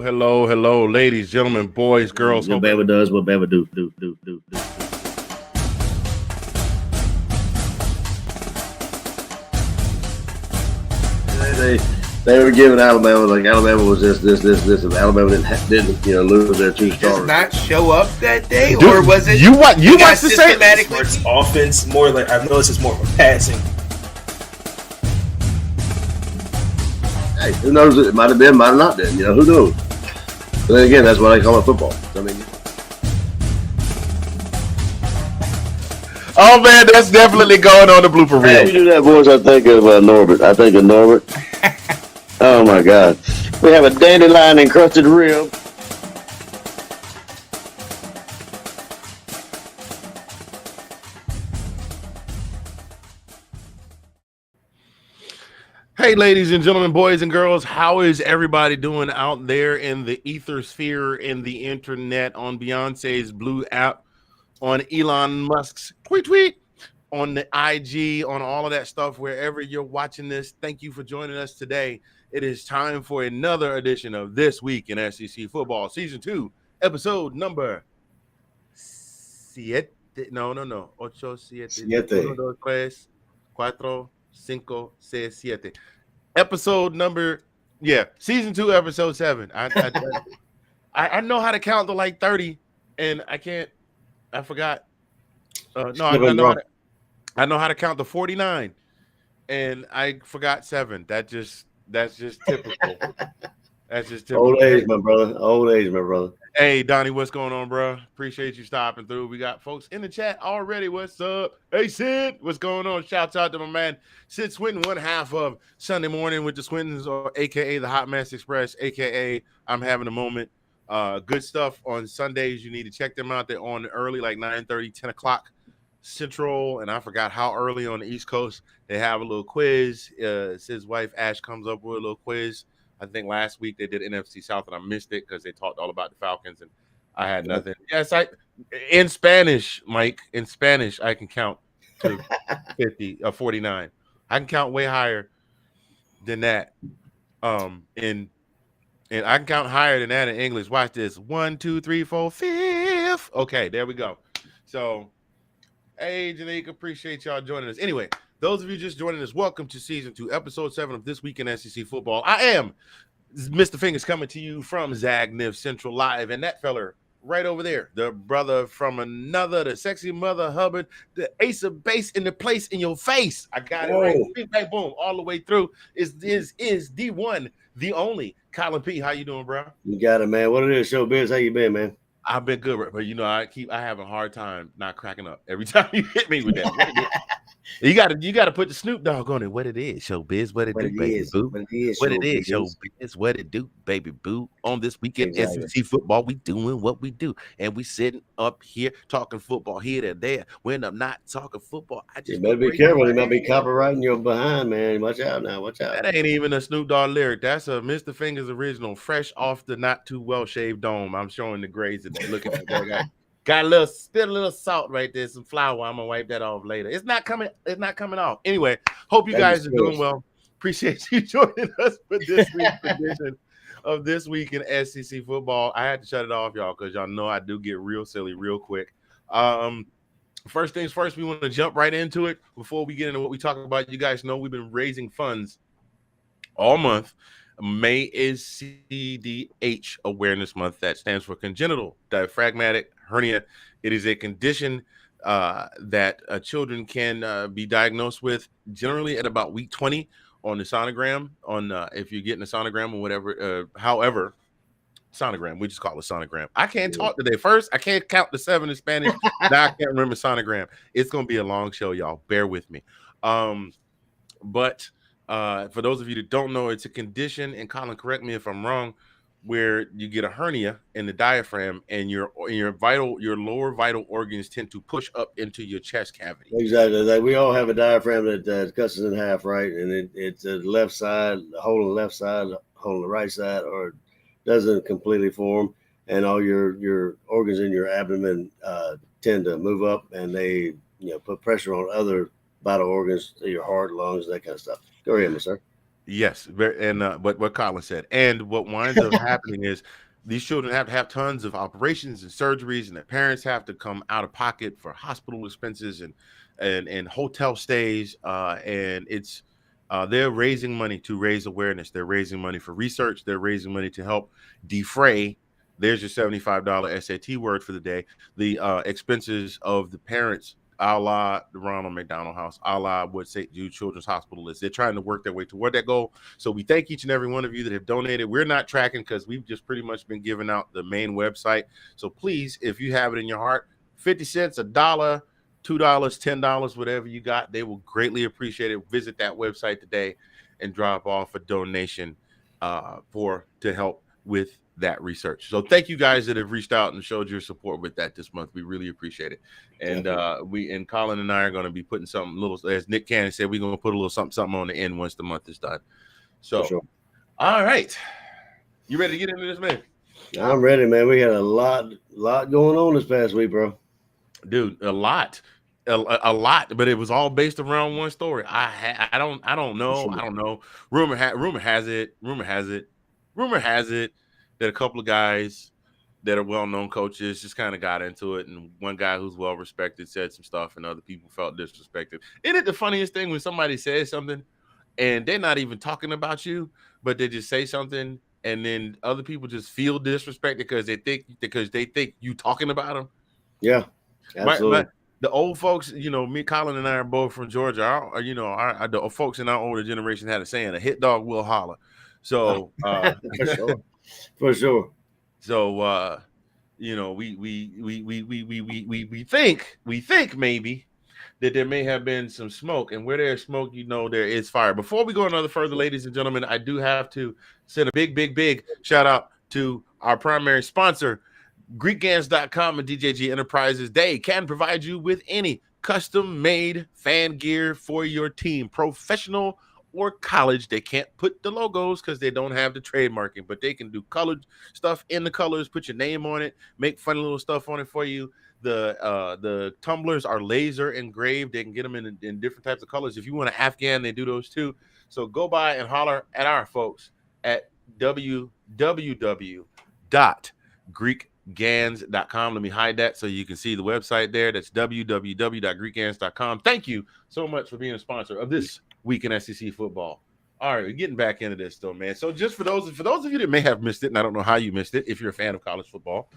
hello, ladies, gentlemen, boys, girls. What Bama does, what Bama do. They, they were giving Alabama like Alabama was this, and Alabama didn't lose their two Does stars. not show up that day, Dude, or was it? you watch the same? systematically. It's offense more like I know this is more of a passing. Hey, who knows? It might have been, might have not been. Who knows? But then again, that's why they call it football. I mean, Oh man, that's definitely going on the blooper When you reel. do that voice, I think of Norbert. Oh my God. We have a dandelion encrusted rib. Hey, ladies and gentlemen, boys and girls, how is everybody doing out there in the ether sphere, in the internet, on Beyonce's Blue app, on Elon Musk's tweet, on the IG, on all of that stuff, wherever you're watching this? Thank you for joining us today. It is time for another edition of This Week in SEC Football, Season 2, episode number 7. No. 8, 7. Siete. 1, 2, 3, 4, 5, 6, 7. Episode number, Season 2, episode 7. I know how to count to like 30, and I forgot. I know how to count to 49, and I forgot 7. That's just typical. That's just typical. old age, my brother. Hey, Donnie, what's going on, bro? Appreciate you stopping through. We got folks in the chat already. What's up? Hey, Sid, what's going on? Shouts out to my man, Sid Swinton, one half of Sunday Morning with the Swintons, or a.k.a. the Hot Mess Express, a.k.a. I'm Having a Moment. Good stuff on Sundays. You need to check them out. They're on early, like 9:30, 10 o'clock Central, and I forgot how early on the East Coast. They have a little quiz. Sid's wife, Ash, comes up with a little quiz. I think last week they did NFC South, and I missed it because they talked all about the Falcons, and I had nothing. Yes, in Spanish, Mike. In Spanish, I can count to 50 or 49. I can count way higher than that. And I can count higher than that in English. Watch this: 1, 2, 3, 4, 5. Okay, there we go. So, hey, Janique, appreciate y'all joining us. Anyway, those of you just joining us, welcome to Season 2, Episode 7 of This Week in SEC Football. I am Mr. Fingers, coming to you from Zagnif Central Live, and that feller right over there, the brother from another, the sexy mother Hubbard, the ace of base in the place in your face. I got it right. Big bang boom, all the way through. Is the one, the only Colin P. How you doing, bro? You got it, man. What it is, showbiz? How you been, man? I've been good, but I have a hard time not cracking up every time you hit me with that. You gotta put the Snoop Dogg on it. What it is, showbiz. What it do, baby boo. What it is, showbiz. What it do, baby boo. On this weekend, SEC football, we doing what we do, and we sitting up here talking football here and there. When I'm not talking football, I just You better be careful. He might be copyrighting your behind, man. Watch out now. Watch out. That ain't even a Snoop Dogg lyric. That's a Mr. Fingers original, fresh off the not too well shaved dome. I'm showing the grades that they're looking at. Got a little salt right there, some flour. I'm gonna wipe that off later. It's not coming off. Anyway, hope you guys are doing well. Appreciate you joining us for this week's edition of This Week in SEC Football. I had to shut it off, y'all, because y'all know I do get real silly real quick. First things first, we want to jump right into it. Before we get into what we talk about, you guys know we've been raising funds all month. May is CDH Awareness Month. That stands for Congenital Diaphragmatic Hernia. It is a condition that children can be diagnosed with generally at about week 20 on the sonogram. If you're getting a sonogram or whatever, however, sonogram, we just call it sonogram. I can't talk today. First, I can't count the 7 in Spanish. Now I can't remember sonogram. It's gonna be a long show, y'all. Bear with me. But for those of you that don't know, it's a condition, and Colin, correct me if I'm wrong, where you get a hernia in the diaphragm, and your lower vital organs tend to push up into your chest cavity. Exactly. Like we all have a diaphragm that cuts us in half, right? And it's the left side, hole in the left side, hole in the right side, or doesn't completely form, and all your organs in your abdomen tend to move up, and they put pressure on other vital organs, your heart, lungs, that kind of stuff. Go ahead, sir. Yes, and what Colin said, and what winds up happening is these children have to have tons of operations and surgeries, and their parents have to come out of pocket for hospital expenses and hotel stays, and it's they're raising money to raise awareness. They're raising money for research. They're raising money to help defray. There's your $75 SAT word for the day. The expenses of the parents, a la the Ronald McDonald House, a la what St. Jude Children's Hospital is. They're trying to work their way toward that goal. So we thank each and every one of you that have donated. We're not tracking because we've just pretty much been giving out the main website. So please, if you have it in your heart, 50 cents, $1, $2, $10, whatever you got, they will greatly appreciate it. Visit that website today and drop off a donation to help with that research. So thank you guys that have reached out and showed your support with that this month. We really appreciate it. And Colin and I are going to be putting something little, as Nick Cannon said, we're going to put a little something on the end once the month is done. So, sure. All right. You ready to get into this, man? I'm ready, man. We had a lot going on this past week, bro. Dude, a lot, but it was all based around one story. I don't know. Sure. I don't know. Rumor has it that a couple of guys that are well-known coaches just kind of got into it, and one guy who's well-respected said some stuff, and other people felt disrespected. Isn't it the funniest thing when somebody says something and they're not even talking about you, but they just say something, and then other people just feel disrespected because they think you talking about them? Yeah, absolutely. The old folks, me, Colin, and I are both from Georgia. The folks in our older generation had a saying: "A hit dog will holler." So, for sure. So, we think maybe that there may have been some smoke, and where there's smoke, there is fire. Before we go another further, ladies and gentlemen, I do have to send a big shout out to our primary sponsor, GreekGans.com and DJG Enterprises. They can provide you with any custom-made fan gear for your team, professional or college. They can't put the logos because they don't have the trademarking, but they can do colored stuff in the colors, put your name on it, make funny little stuff on it for you. The tumblers are laser engraved. They can get them in different types of colors. If you want an Afghan, they do those too. So go by and holler at our folks at www.greekgans.com. Let me hide that so you can see the website there. That's www.greekgans.com. Thank you so much for being a sponsor of this week in SEC football. All right, we're getting back into this though, man. So just for those of you that may have missed it, and I don't know how you missed it, if you're a fan of college football,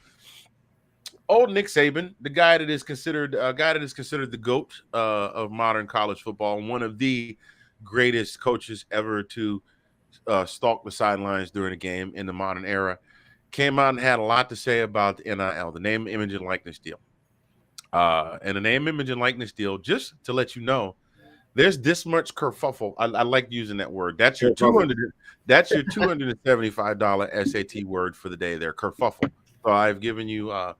old Nick Saban, the guy that is considered the GOAT of modern college football, one of the greatest coaches ever to stalk the sidelines during a game in the modern era, came out and had a lot to say about the NIL, the name, image, and likeness deal. And the name, image, and likeness deal, just to let you know, there's this much kerfuffle. I like using that word. That's your $275 SAT word for the day there, kerfuffle. So I've given you I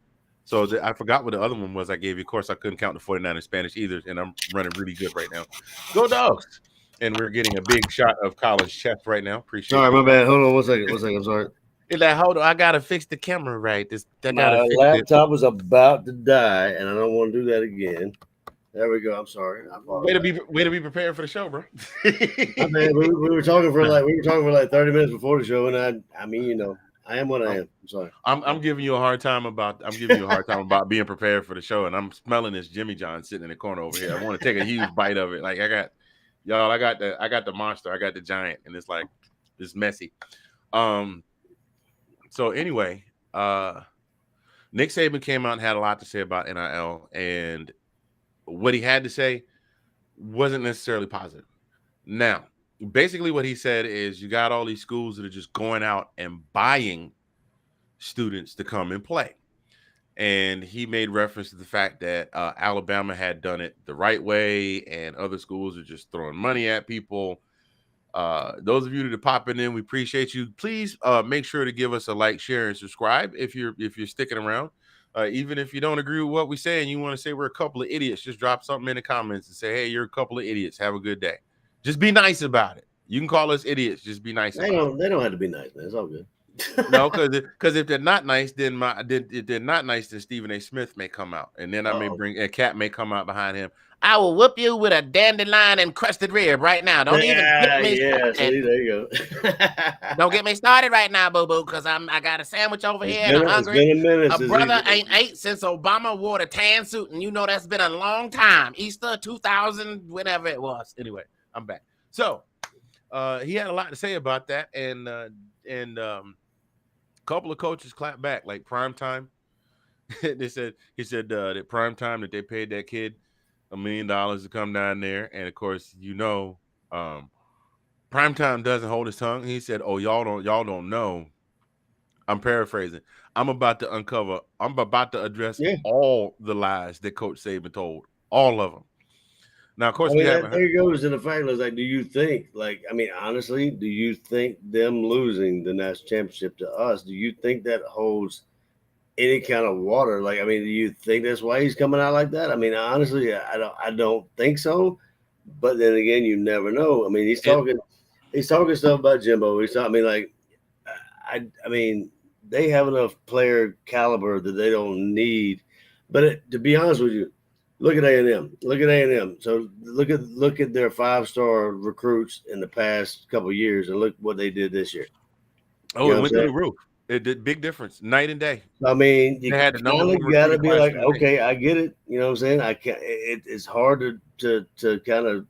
forgot what the other one was I gave you. Of course, I couldn't count the 49 in Spanish either, and I'm running really good right now. Go Dogs! And we're getting a big shot of college chess right now. Appreciate it. Sorry, my bad. Hold on one second. I'm sorry. Hold on. I gotta fix the camera right. My laptop was about to die, and I don't want to do that again. There we go. I'm sorry. Way to be prepared for the show, bro. I mean, we were talking for like 30 minutes before the show, and I mean, I am what I am. I'm sorry. I'm giving you a hard time about being prepared for the show, and I'm smelling this Jimmy John sitting in the corner over here. I want to take a huge bite of it. Like I got the monster, I got the giant, and it's like it's messy. So anyway, Nick Saban came out and had a lot to say about NIL, and what he had to say wasn't necessarily positive. Now, basically what he said is you got all these schools that are just going out and buying students to come and play. And he made reference to the fact that Alabama had done it the right way and other schools are just throwing money at people. Those of you that are popping in, we appreciate you. Please make sure to give us a like, share, and subscribe if you're sticking around. Even if you don't agree with what we say and you want to say we're a couple of idiots, just drop something in the comments and say, hey, you're a couple of idiots. Have a good day. Just be nice about it. You can call us idiots. Just be nice. They don't have to be nice, man. It's all good. No, because if they're not nice, then Stephen A. Smith may come out, and then I may bring a cat may come out behind him. I will whoop you with a dandelion encrusted rib right now. Don't even get me started. See, there you go. Don't get me started right now, boo-boo, because I got a sandwich over here and I'm It's hungry. been a minute. A brother ain't ate since Obama wore the tan suit, and you know that's been a long time. Easter 2000, whenever it was. Anyway, I'm back. So he had a lot to say about that, and a couple of coaches clapped back, like prime time. He said that prime time that they paid that kid $1 million to come down there, and of course, Primetime doesn't hold his tongue. He said, "Oh, y'all don't know." I'm paraphrasing. I'm about to address all the lies that Coach Saban told, all of them. Now, of course, there goes to the fact is, like, do you think, like, I mean, honestly, do you think them losing the national championship to us, do you think that holds any kind of water? Like, I mean, do you think that's why he's coming out like that? I mean, honestly, I don't think so. But then again, you never know. I mean, he's talking stuff about Jimbo. I mean, they have enough player caliber that they don't need. But to be honest with you, look at A&M. Look at A&M. So look at their 5-star recruits in the past couple of years, and look what they did this year. Oh, it went through the roof. It did big difference, night and day. I mean, you got to be like, okay, I get it. You know what I'm saying? I can't. It's hard to kind of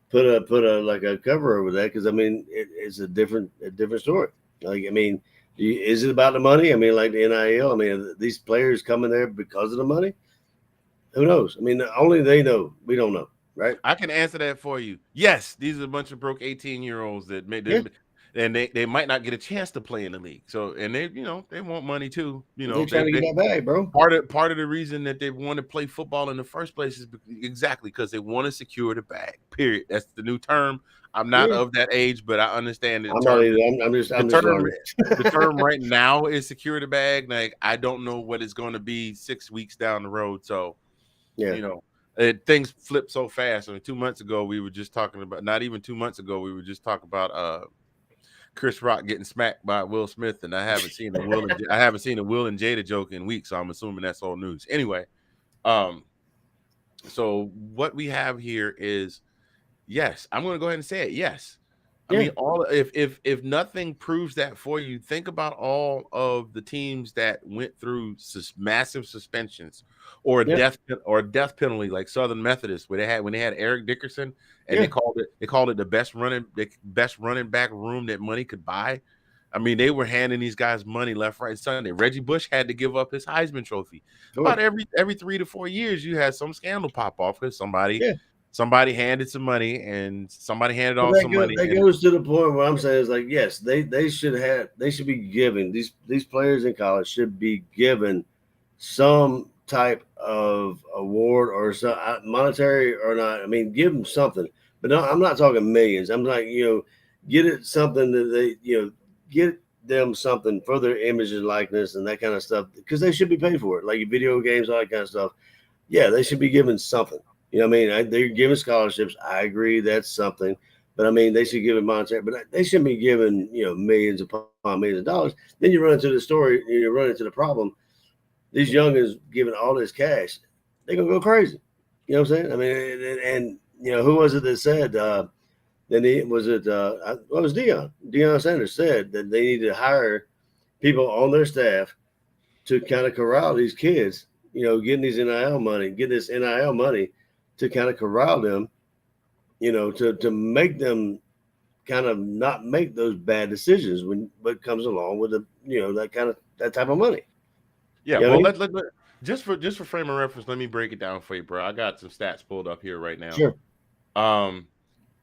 put a like a cover over that, because I mean it's a different story. Like, I mean, is it about the money? I mean, like the NIL. I mean, these players coming there because of the money. Who knows? I mean, only they know. We don't know, right? I can answer that for you. Yes, these are a bunch of broke 18-year-olds that made them. And they might not get a chance to play in the league. So, and they want money too. They're trying to get that bag, bro. Part of the reason that they want to play football in the first place is exactly because they want to secure the bag. Period. That's the new term. I'm not of that age, but I understand it. The term right now is secure the bag. Like, I don't know what it's going to be 6 weeks down the road. So, things flip so fast. I mean, 2 months ago we were just talking about. Not even 2 months ago we were just talking about Chris Rock getting smacked by Will Smith, and I haven't seen a Will and Jada joke in weeks, so I'm assuming that's old news. Anyway, so what we have here is, yes, I'm going to go ahead and say it. Yes, I mean, if nothing proves that for you, think about all of the teams that went through massive suspensions or a death penalty, like Southern Methodist, when they had Eric Dickerson, and they called it the best running back room that money could buy. I mean, they were handing these guys money left, right, and Sunday. Reggie Bush had to give up his Heisman Trophy. About every 3 to 4 years, you had some scandal pop off because somebody handed some money and somebody handed off some money. That goes to the point where I'm saying is, like, yes, they should be given, these players in college should be given some type of award or some monetary or not. I mean, give them something, but no, I'm not talking millions. I'm like, get it something that they, get them something for their image and likeness and that kind of stuff, because they should be paid for it. Like video games, all that kind of stuff. Yeah, they should be given something. You know what I mean? They're giving scholarships. I agree, that's something. But I mean, they should give it monetary, but they shouldn't be given, millions upon millions of dollars. Then you run into the story, you run into the problem. These youngins giving all this cash, they're gonna go crazy. You know what I'm saying? I mean, and who was it that said? It was Deion. Deion Sanders said that they need to hire people on their staff to kind of corral these kids. Getting this NIL money to kind of corral them, to make them kind of not make those bad decisions when what comes along with that type of money. Yeah, well, just for frame of reference, let me break it down for you, bro. I got some stats pulled up here right now. Sure.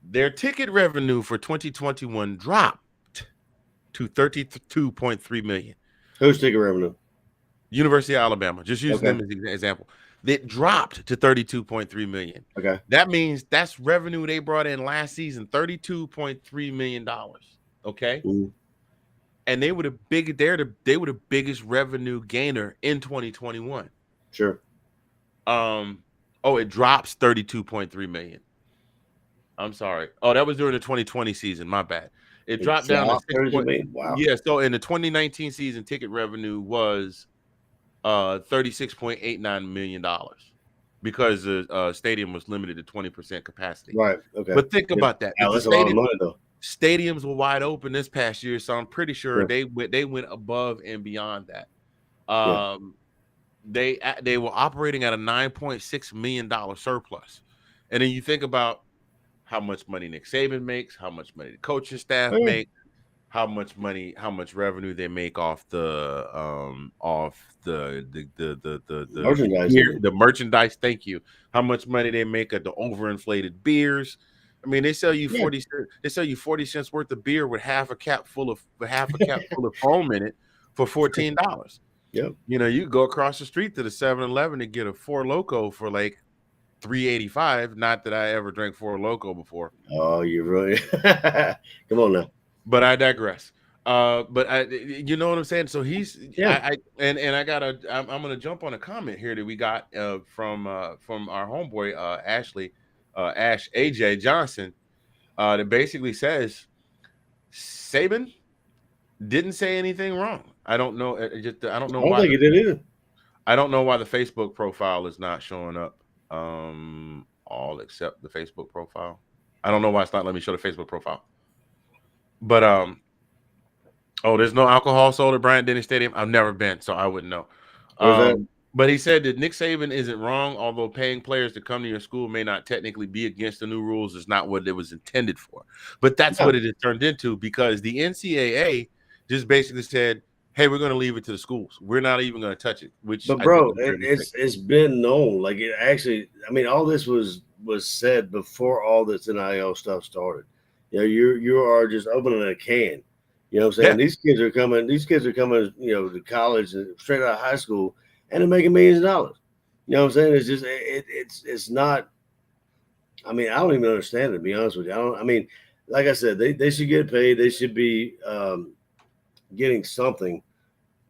Their ticket revenue for 2021 dropped to $32.3 million. Whose ticket revenue? University of Alabama. Just using them as an example. It dropped to $32.3 million. Okay. That means that's revenue they brought in last season, $32.3 million. Okay. Mm-hmm. And they were the biggest revenue gainer in 2021. Sure. It drops $32.3 million. I'm sorry. Oh, that was during the 2020 season. My bad. It dropped down to 6 Wow. Yeah. So in the 2019 season, ticket revenue was $36.89 million. because the stadium was limited to 20% capacity. Right. Okay. But think about that. Wow, If the that's a lot of money, though. stadiums were wide open this past year, so I'm pretty sure Yeah. they went above and beyond that. Yeah. They were operating at a $9.6 million surplus. And then you think about how much money Nick Saban makes, how much money the coaching staff Yeah. make, how much revenue they make off the Merchandise. gear, the merchandise. Thank you. How much money they make at the overinflated beers. I mean, they sell you Yeah. 40 cents worth of beer with half a cap full of foam in it for $14. Yep. You know, you go across the street to the 7-Eleven and get a Four Loko for like $3.85. Not that I ever drank Four Loko before. Oh, you really? Come on now. But I digress. But you know what I'm saying? So he's I'm gonna jump on a comment here that we got from our homeboy Ash AJ Johnson that basically says Saban didn't say anything wrong. I don't know. I don't know I don't why. think he did either. I don't know why the Facebook profile is not showing up. All except the Facebook profile. I don't know why it's not letting me show the Facebook profile. But there's no alcohol sold at Bryant-Denny Stadium. I've never been, so I wouldn't know. But he said that Nick Saban isn't wrong, although paying players to come to your school may not technically be against the new rules. Is not what it was intended for. But that's what it has turned into, because the NCAA just basically said, hey, we're going to leave it to the schools. We're not even going to touch it. But bro, it's been known. Like, it actually, I mean, all this was said before all this NIL stuff started. You know, you are just opening a can. You know what I'm saying? Yeah. These kids are coming, you know, to college and straight out of high school, and they're making millions of dollars. You know what I'm saying? It's just it's not. I mean, I don't even understand it, to be honest with you. I mean, like I said, they should get paid. They should be getting something.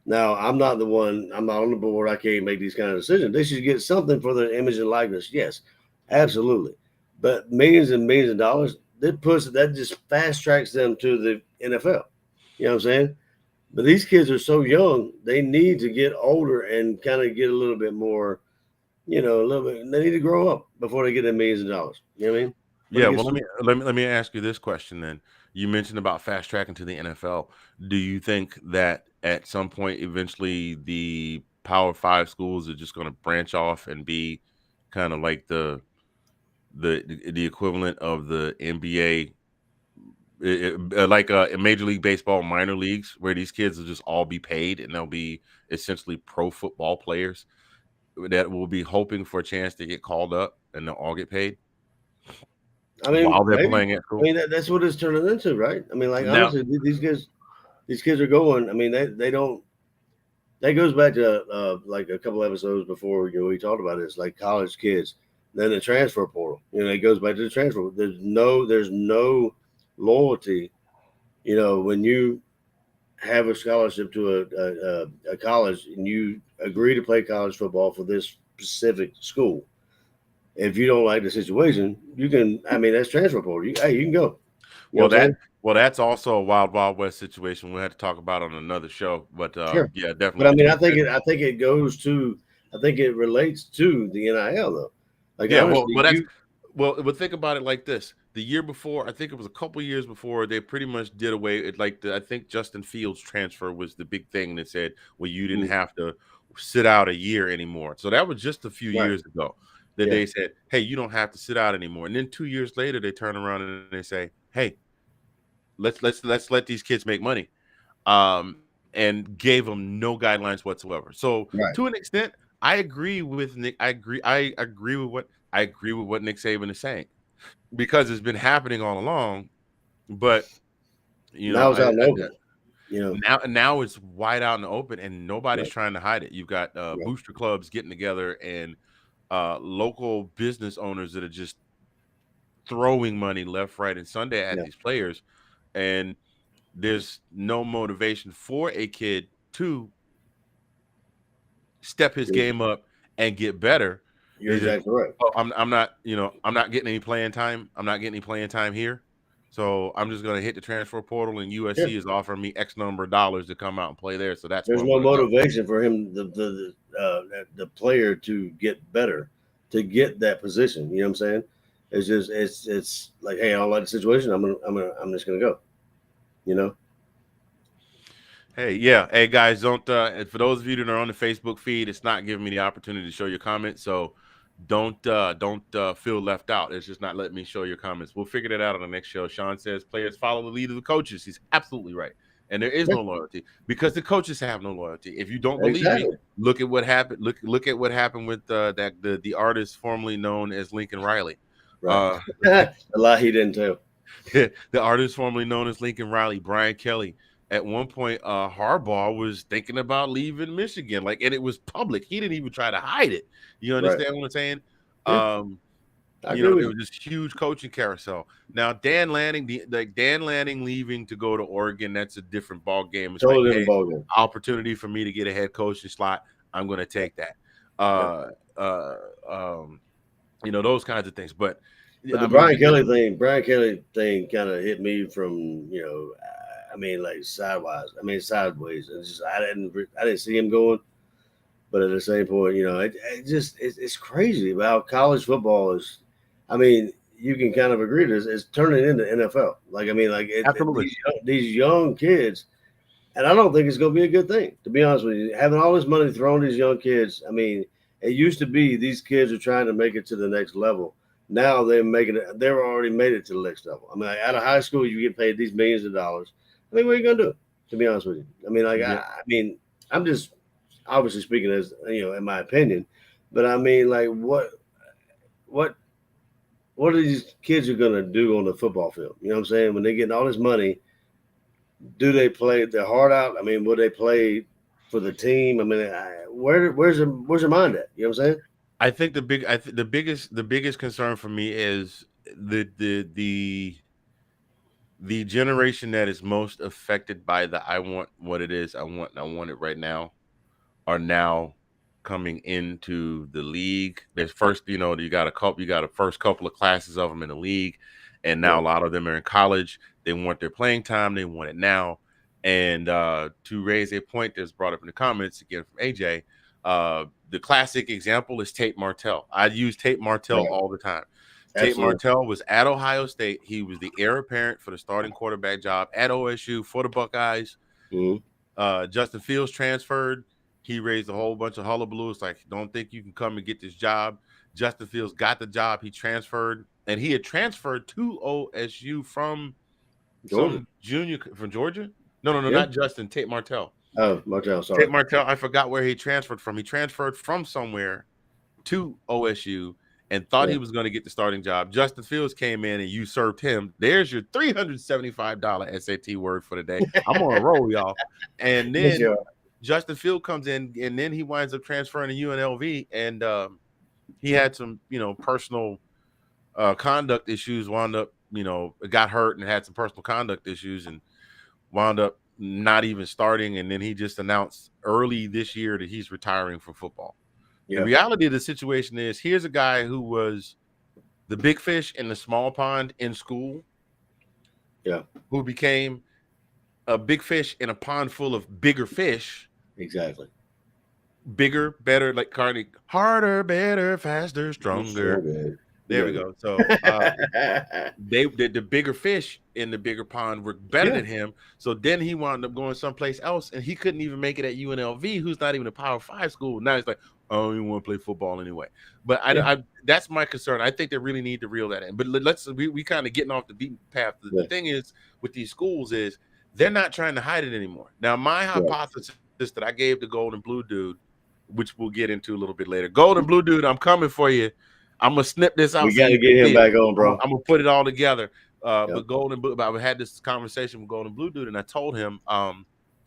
Now, I'm not on the board. I can't make these kind of decisions. They should get something for their image and likeness. Yes, absolutely. But millions and millions of dollars, that just fast tracks them to the NFL. You know what I'm saying? But these kids are so young, they need to get older and kind of get a little bit more, you know, a little bit. They need to grow up before they get their millions of dollars. You know what I mean? Yeah, well, let me ask you this question then. You mentioned about fast tracking to the NFL. Do you think that at some point, eventually, the Power 5 schools are just going to branch off and be kind of like the equivalent of the NBA, like in Major League Baseball minor leagues, where these kids will just all be paid and they'll be essentially pro football players that will be hoping for a chance to get called up and they'll all get paid? I mean, while they're playing at school. I mean, that's what it's turning into, right? I mean, like, honestly, these kids are going. I mean, they don't. That goes back to like a couple episodes before. You know, we talked about this, like college kids. Then the transfer portal. You know, it goes back to the transfer. There's no loyalty. You know, when you have a scholarship to a college and you agree to play college football for this specific school. If you don't like the situation, you can. I mean, that's transfer portal. You can go. That's also a wild west situation. We'll have to talk about on another show. But sure. Yeah, definitely. But I mean, I think it goes to. I think it relates to the NIL though. Like, yeah, honestly, but think about it like this: the year before, I think it was a couple years before, they pretty much did away. I think Justin Fields' transfer was the big thing that said, well, you didn't have to sit out a year anymore. So that was just a few years ago. That they said, hey, you don't have to sit out anymore. And then 2 years later, they turn around and they say, hey, let's let these kids make money, and gave them no guidelines whatsoever. So to an extent, I agree with Nick. I agree with what Nick Saban is saying, because it's been happening all along. But you know, now it's out in the open. You know, now it's wide out in the open, and nobody's trying to hide it. You've got booster clubs getting together and local business owners that are just throwing money left, right, and Sunday at these players, and there's no motivation for a kid to step his game up and get better. You're exactly right. Oh, I'm not getting any playing time. I'm not getting any playing time here, so I'm just going to hit the transfer portal, and USC is offering me X number of dollars to come out and play there. So there's no motivation for him, the player, to get better, to get that position. You know what I'm saying? It's just it's like, hey, I don't like the situation. I'm just gonna go. You know. Hey, yeah. Hey, guys, don't. And for those of you that are on the Facebook feed, it's not giving me the opportunity to show your comments. So don't feel left out. It's just not letting me show your comments. We'll figure that out on the next show. Sean says players follow the lead of the coaches. He's absolutely right. And there is no loyalty because the coaches have no loyalty. If you don't believe me, Exactly. look at what happened. Look at what happened with the artist formerly known as Lincoln Riley. Right. A lie he didn't tell. The artist formerly known as Lincoln Riley, Brian Kelly. At one point, Harbaugh was thinking about leaving Michigan, and it was public. He didn't even try to hide it. You understand what I'm saying? Yeah. I You know, agree there with was this huge coaching carousel. Now, Dan Lanning, Dan Lanning leaving to go to Oregon, that's a different ball game. It's totally like, different ball game. opportunity for me to get a head coaching slot. I'm going to take that. You know, those kinds of things. But the Brian Kelly thing kind of hit me from, you know, I mean, like sideways. It's just I didn't see him going, but at the same point, you know, it's crazy about how college football is. I mean, you can kind of agree to this. It's turning into NFL. Absolutely. These young kids, and I don't think it's going to be a good thing, to be honest with you. Having all this money thrown at these young kids. I mean, it used to be these kids are trying to make it to the next level. Now they're making it. They've already made it to the next level. I mean, out of high school, you get paid these millions of dollars. I mean, what are you gonna do? To be honest with you, I mean, I mean, I'm just obviously speaking as, you know, in my opinion, but I mean, like, what are these kids are gonna do on the football field? You know what I'm saying? When they're getting all this money, do they play their heart out? I mean, will they play for the team? I mean, where's their mind at? You know what I'm saying? I think the biggest concern for me is the generation that is most affected by the I want what it is, I want it right now, are now coming into the league. There's first, you know, you got a first couple of classes of them in the league, and now a lot of them are in college. They want their playing time, they want it now. And to raise a point that's brought up in the comments again from AJ, the classic example is Tate Martell. I use Tate Martell all the time. Tate Martell was at Ohio State. He was the heir apparent for the starting quarterback job at OSU for the Buckeyes. Justin Fields transferred. He raised a whole bunch of hullabaloo. It's like, don't think you can come and get this job. Justin Fields got the job. He transferred, and he had transferred to OSU from some junior from Georgia. No, not Justin. Tate Martell. Oh, Martell, sorry. Tate Martell. I forgot where he transferred from. He transferred from somewhere to OSU and thought he was going to get the starting job. Justin Fields came in and usurped him. There's your $375 SAT word for the day. I'm on a roll, y'all. And then Justin Fields comes in, and then he winds up transferring to UNLV, and he had some, you know, personal conduct issues. Wound up, you know, got hurt and had some personal conduct issues, and wound up not even starting. And then he just announced early this year that he's retiring from football. The reality of the situation is, here's a guy who was the big fish in the small pond in school, who became a big fish in a pond full of bigger fish. Exactly. Bigger, better, like Carney, harder, better, faster, stronger. There we go. So the bigger fish in the bigger pond were better than him. So then he wound up going someplace else, and he couldn't even make it at UNLV, who's not even a Power 5 school. Now he's like, I don't even want to play football anyway. But I that's my concern. I think they really need to reel that in. But we kind of getting off the beaten path. The thing is with these schools is they're not trying to hide it anymore. Now, my hypothesis that I gave the Gold and Blue dude, which we'll get into a little bit later. Gold and Blue dude, I'm coming for you. I'm gonna snip this out. We got to get him back on, bro. I'm gonna put it all together. But Gold and Blue, I had this conversation with Gold and Blue dude, and I told him,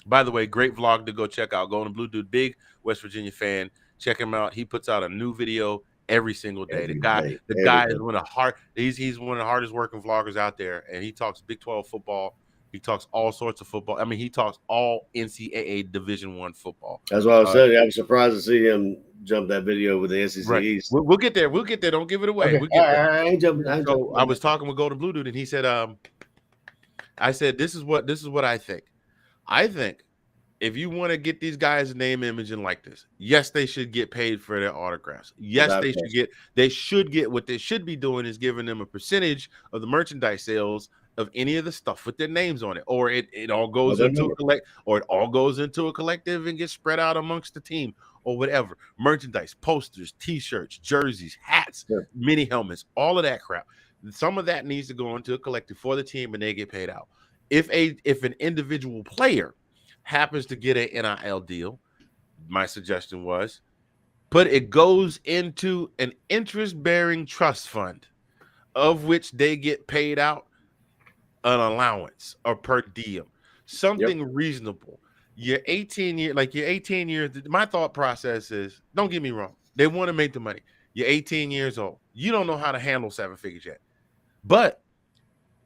by the way, great vlog to go check out. Gold and Blue dude, big West Virginia fan. Check him out. He puts out a new video every single day. The guy is one of the he's one of the hardest working vloggers out there, and he talks Big 12 football. He talks all sorts of football. I mean, he talks all NCAA Division I football. That's what I was saying. I was surprised to see him jump that video with the SEC East. We'll get there. We'll get there. Don't give it away. Okay. We'll get there. I ain't jumping. I was talking with Golden Blue dude, and he said, I said, this is what I think. I think if you want to get these guys name, image, and likeness, yes, they should get paid for their autographs. Yes, Without they question. should get what they should be doing is giving them a percentage of the merchandise sales of any of the stuff with their names on it, or it all goes into a collective and gets spread out amongst the team or whatever. Merchandise, posters, t-shirts, jerseys, hats, Sure. mini helmets, all of that crap. Some of that needs to go into a collective for the team and they get paid out. If an individual player happens to get an NIL deal, my suggestion was, but it goes into an interest-bearing trust fund of which they get paid out an allowance or per diem, something reasonable. You're 18 years. My thought process is, don't get me wrong, they want to make the money. You're 18 years old. You don't know how to handle 7 figures yet. But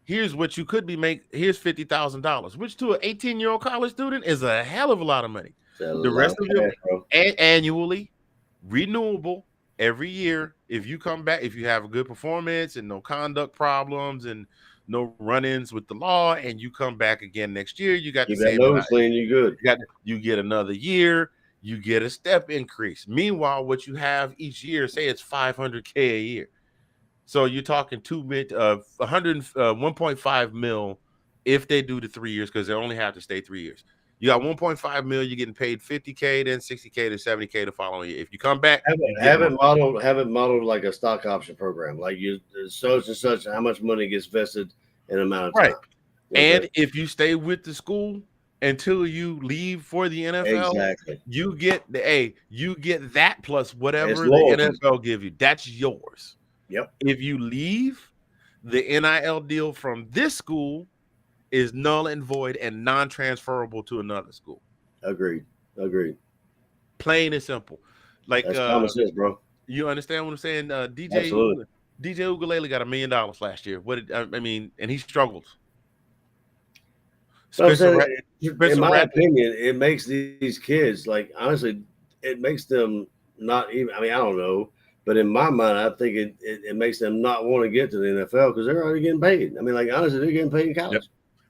here's what you could be here's $50,000, which to an 18-year-old college student is a hell of a lot of money. The rest of your annually renewable every year. If you come back, if you have a good performance and no conduct problems and no run-ins with the law, and you come back again next year, you got the same nose clean, you good. You get another year, you get a step increase. Meanwhile, what you have each year, say it's $500K a year. So you're talking 1.5 mil if they do the 3 years, because they only have to stay 3 years. You got 1.5 mil, you're getting paid $50K, then $60K to $70K the following year. If you come back, have it modeled like a stock option program, like you such and such, how much money gets vested in an amount of time. Right. Okay. And if you stay with the school until you leave for the NFL, you get that plus whatever the NFL give you. That's yours. Yep. If you leave, the NIL deal from this school is null and void and non-transferable to another school. Agreed. Plain and simple. Like that's common sense, bro. You understand what I'm saying? DJ Ugalele got $1 million last year. And he struggled. In my opinion, it makes these kids, like, honestly, it makes them not even, I don't know. But in my mind, I think it makes them not want to get to the NFL because they're already getting paid. Honestly, they're getting paid in college. Yep.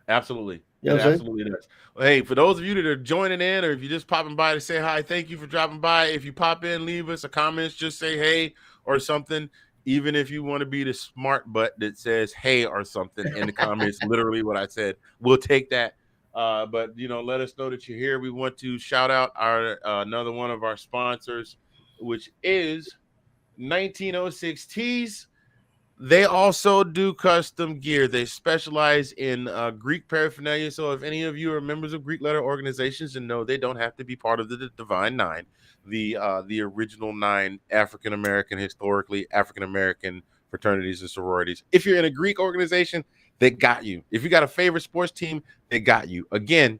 Absolutely. You know it absolutely does. Well, hey, for those of you that are joining in, or if you're just popping by to say hi, thank you for dropping by. If you pop in, leave us a comment, just say hey or something. Even if you want to be the smart butt that says hey or something in the comments, literally what I said, we'll take that. But let us know that you're here. We want to shout out our another one of our sponsors, which is 1906 Tees. They also do custom gear. They specialize in Greek paraphernalia. So if any of you are members of Greek letter organizations, and no, they don't have to be part of the Divine Nine, the original 9 historically African American fraternities and sororities. If you're in a Greek organization, they got you. If you got a favorite sports team, they got you. Again,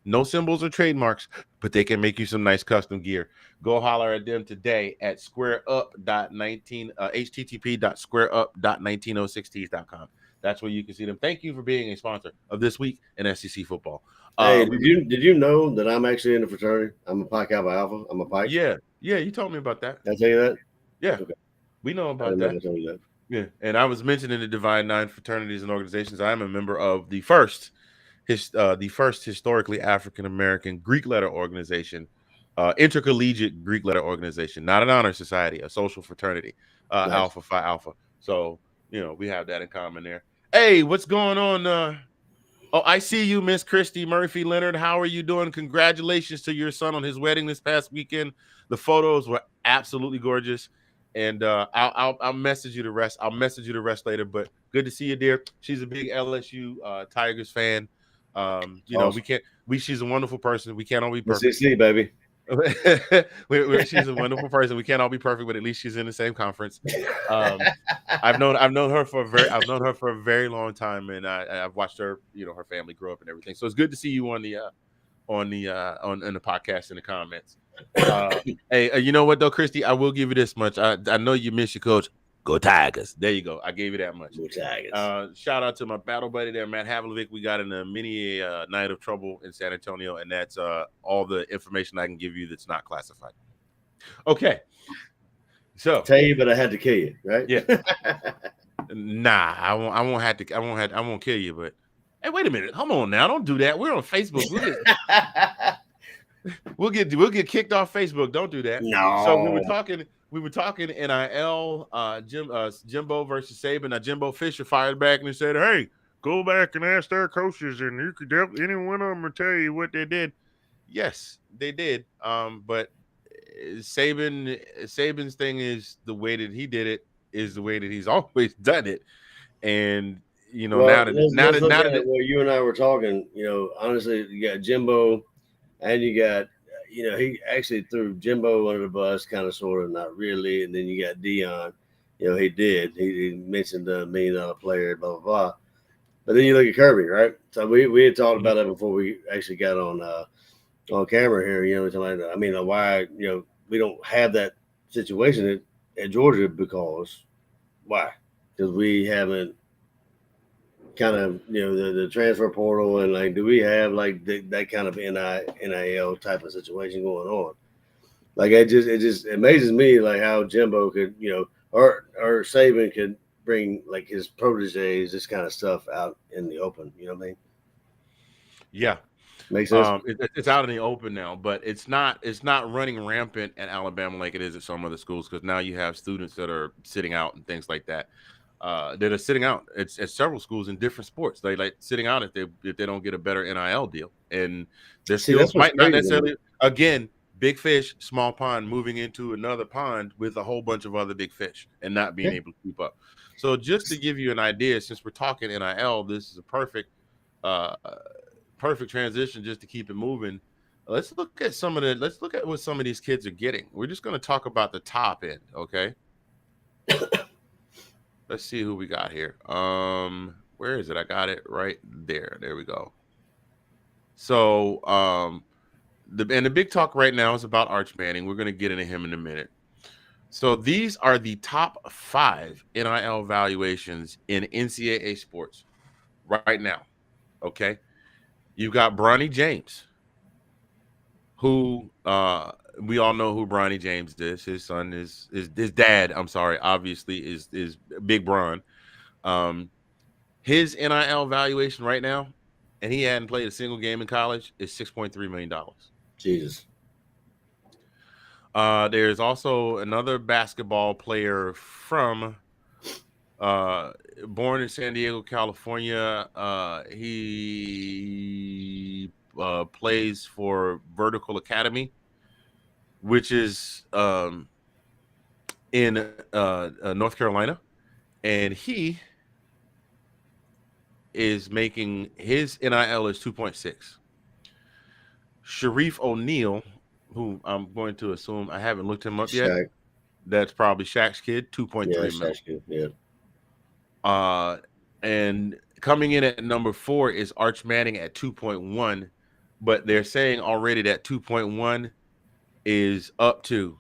no symbols or trademarks, but they can make you some nice custom gear. Go holler at them today at http://squareup.1906tees.com. That's where you can see them. Thank you for being a sponsor of This Week in SEC Football. Hey, did you know that I'm actually in the fraternity? I'm a Pi Kappa Alpha. I'm a Pike. Yeah, you told me about that. Did I tell you that? Yeah, okay. We know about that. I told you that. Yeah, and I was mentioning the Divine 9 fraternities and organizations. I am a member of the first historically African American Greek letter organization, intercollegiate Greek letter organization, not an honor society, a social fraternity, nice. Alpha Phi Alpha. So we have that in common there. Hey, what's going on? I see you, Miss Christy Murphy Leonard. How are you doing? Congratulations to your son on his wedding this past weekend. The photos were absolutely gorgeous. And I'll message you the rest. I'll message you the rest later. But good to see you, dear. She's a big LSU Tigers fan. Awesome. She's a wonderful person. We can't all be perfect. CC, baby. She's a wonderful person. We can't all be perfect, but at least she's in the same conference. I've known her for a very long time, and I've watched her, her family grow up and everything. So it's good to see you on the podcast in the comments. Hey, you know what though, Christy? I will give you this much. I know you miss your coach. Go Tigers. There you go. I gave you that much. Go Tigers. Shout out to my battle buddy there, Matt Havlovic. We got in a mini night of trouble in San Antonio, and that's all the information I can give you that's not classified. Okay. So tell you, but I had to kill you, right? Yeah. Nah, I won't kill you, but hey, wait a minute. Come on now. Don't do that. We're on Facebook. We'll get kicked off Facebook. Don't do that. So we were No. talking NIL, Jimbo versus Saban. Now Jimbo Fisher fired back and he said, "Hey, go back and ask their coaches, and you could any one of them will tell you what they did." Yes, they did. But Saban's thing is the way that he did it is the way that he's always done it, and Well, now let's look at that it where you and I were talking. Honestly, you got Jimbo, and you got he actually threw Jimbo under the bus, kind of, sort of, not really, and then you got Dion. He did. He mentioned the $1 million player, blah blah blah. But then you look at Kirby, right? So we had talked about that before we actually got on camera here. Why we don't have that situation at Georgia, because why? Because we haven't kind of the transfer portal, and like, do we have like that kind of NIL type of situation going on? Like, it just amazes me, like, how Jimbo could or Saban could bring like his proteges, this kind of stuff, out in the open. You know what I mean? Yeah. Makes sense. It's out in the open now, but it's not running rampant at Alabama like it is at some other schools, because now you have students that are sitting out and things like that. That are sitting out. It's at several schools in different sports. They like sitting out if they don't get a better NIL deal, and their skills might not necessarily. Again, big fish, small pond, moving into another pond with a whole bunch of other big fish, and not being able to keep up. So just to give you an idea, since we're talking NIL, this is a perfect transition just to keep it moving. Let's look at what some of these kids are getting. We're just going to talk about the top end, okay? Let's see who we got here. Where is it? I got it right there. There we go. So the big talk right now is about Arch Manning. We're going to get into him in a minute. So these are the top 5 NIL valuations in NCAA sports right now. Okay. You've got Bronny James, who we all know who Bronny James is. His son is his dad. I'm sorry, obviously is Big Bron. His NIL valuation right now, and he hadn't played a single game in college, is $6.3 million. Jesus. There's also another basketball player from born in San Diego, California. He plays for Vertical Academy, which is in North Carolina, and he is making his NIL is 2.6. Sharif O'Neal, who I'm going to assume, I haven't looked him up yet. That's probably Shaq's kid, 2.3 million. Shaq's kid, yeah. And coming in at number 4 is Arch Manning at 2.1, but they're saying already that 2.1 is up to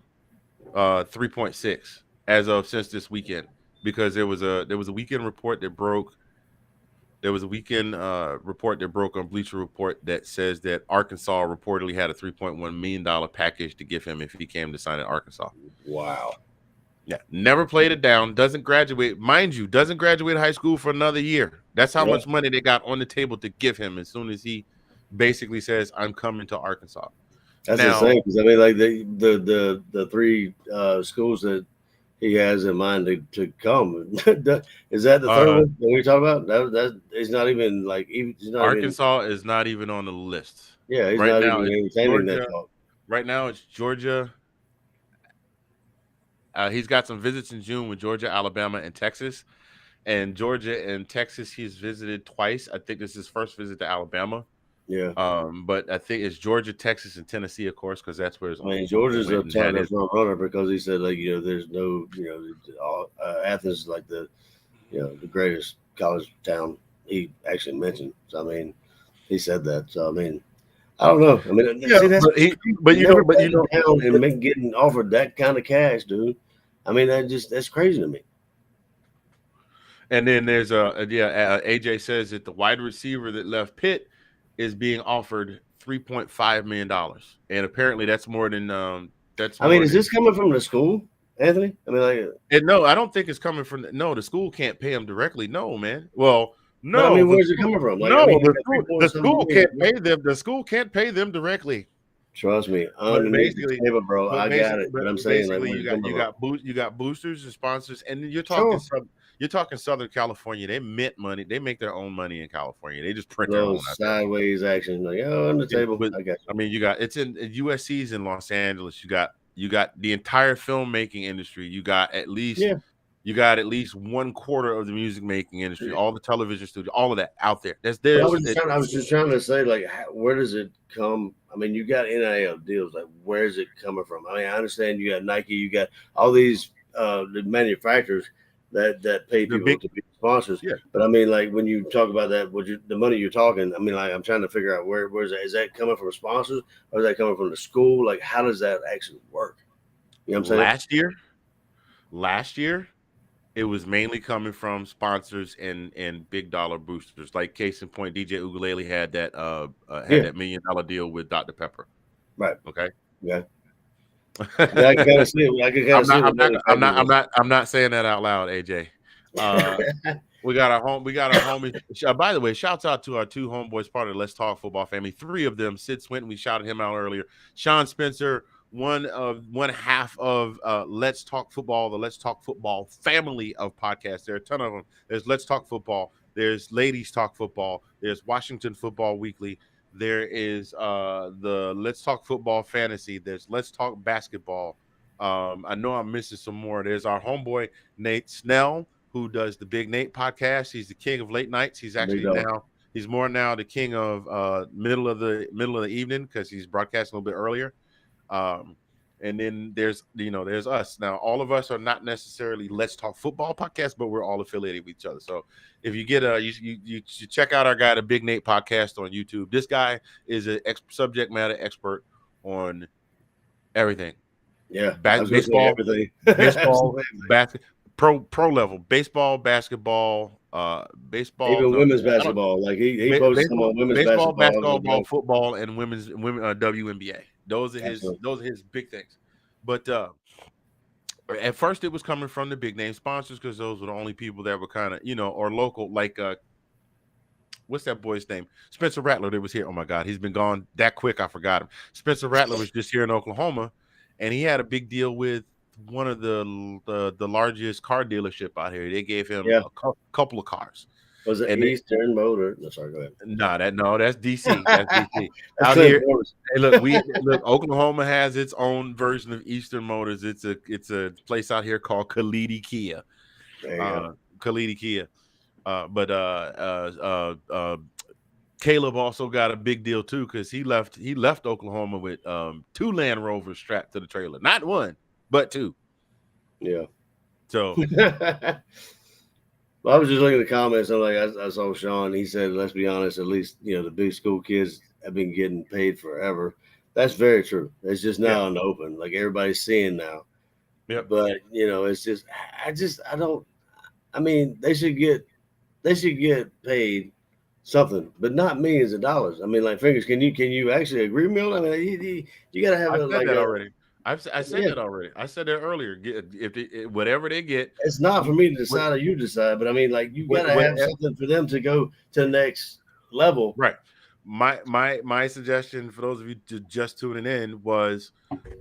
3.6 as of since this weekend, because there was a weekend report that broke. There was a weekend report that broke on Bleacher Report that says that Arkansas reportedly had a $3.1 million package to give him if he came to sign at Arkansas. Wow. Yeah, never played it down. Doesn't graduate, mind you. Doesn't graduate high school for another year. That's how much money they got on the table to give him as soon as he basically says, "I'm coming to Arkansas." That's insane, because I mean, like, the 3 schools that he has in mind to come. Is that the third one that we talk about? That is not even like Arkansas is not even on the list. Yeah, he's right not even entertaining that talk. Right now, it's Georgia. He's got some visits in June with Georgia, Alabama, and Texas. And Georgia and Texas, he's visited twice. I think this is his first visit to Alabama. Yeah. But I think it's Georgia, Texas, and Tennessee, of course, because that's where his. I mean, Georgia's a front runner, because he said, like, there's no, Athens is like the greatest college town he actually mentioned. So I mean, he said that. So I mean, I don't know. I mean, and getting offered that kind of cash, dude. I mean, that's crazy to me. And then there's AJ says that the wide receiver that left Pitt is being offered $3.5 million, and apparently that's more than that's. I mean, is this coming from the school, Anthony? I mean, like, no, I don't think it's coming from. No, the school can't pay him directly. No, man. Well, no. But I mean, where's it coming from? Like, no, the school can't pay them. The school can't pay them directly. Trust me, But underneath the basically, table, bro, I got it. But I'm saying, like, basically, where's it coming from? you got boosters and sponsors, and Sure. you're talking Southern California. They mint money. They make their own money in California. They just print their own Those out there. sideways action, like, oh, on the Yeah, table. but I got I mean, you got it's in USC's in Los Angeles. You got the entire filmmaking industry. Yeah. You got at least 1/4 of the music making industry, all the television studio, all of that out there. But There's I was just trying to say, like, where does it come? I mean, you got NIL deals. Like, where's it coming from? I mean, I understand you got Nike, you got all these the manufacturers that pay the people big to be sponsors. yeah. But I mean, like, when you talk about that, the money you're talking, I mean, like, I'm trying to figure out where's that? Is that coming from sponsors or is that coming from the school? Like, how does that actually work? You know what I'm saying? Last year, it was mainly coming from sponsors and big dollar boosters. Like case in point, DJ Ukulele had that Yeah. $1 million deal with Dr. Pepper. Right. Okay. Yeah. Yeah, I can kind of see it. I can kind of see it. I'm not saying that out loud, AJ. We got our homie. By the way, shouts out to our two homeboys, part of the Let's Talk Football family. 3 of them. Sid Swinton, we shouted him out earlier. Sean Spencer, one half of Let's Talk Football, the Let's Talk Football family of podcasts. There are a ton of them. There's Let's Talk Football. There's Ladies Talk Football. There's Washington Football Weekly. There is the Let's Talk Football Fantasy. There's Let's Talk Basketball. I know I'm missing some more. There's our homeboy Nate Snell, who does the Big Nate podcast. He's the king of late nights. He's actually he's more now the king of middle of the evening because he's broadcasting a little bit earlier. And then there's us. Now, all of us are not necessarily Let's Talk Football podcast, but we're all affiliated with each other. So if you get you should check out our guy, the Big Nate podcast on YouTube. This guy is a subject matter expert on everything. Yeah, baseball, baseball, pro level, baseball, basketball, baseball, even women's basketball. Like he posted some on women's basketball, football, and women WNBA. Those are his big things. But at first, it was coming from the big name sponsors because those were the only people that were kind of or local. Like what's that boy's name? Spencer Rattler. That was here. Oh my God, he's been gone that quick. I forgot him. Spencer Rattler was just here in Oklahoma, and he had a big deal with one of the largest car dealership out here. They gave him a couple of cars. Was it Eastern Motor? No, sorry, go ahead. That's DC. That's DC. Out here, hey, look. Oklahoma has its own version of Eastern Motors. It's a place out here called Kalidi Kia. Kalidi Kia. But Caleb also got a big deal too because he left Oklahoma with 2 Land Rovers strapped to the trailer, not 1, but 2. Yeah. So. Well, I was just looking at the comments. I'm like, I saw Sean. He said, "Let's be honest. At least the big school kids have been getting paid forever." That's very true. It's just now in the open, like everybody's seeing now. Yeah. But it's just, I don't. I mean, they should get paid something, but not millions of dollars. I mean, like Fingers, can you actually agree with me on that? I mean, you got to have that already. I said that already. I said that earlier. Whatever they get, it's not for me to decide or you decide, but I mean, like you got to have something for them to go to the next level. Right. My suggestion for those of you just tuning in was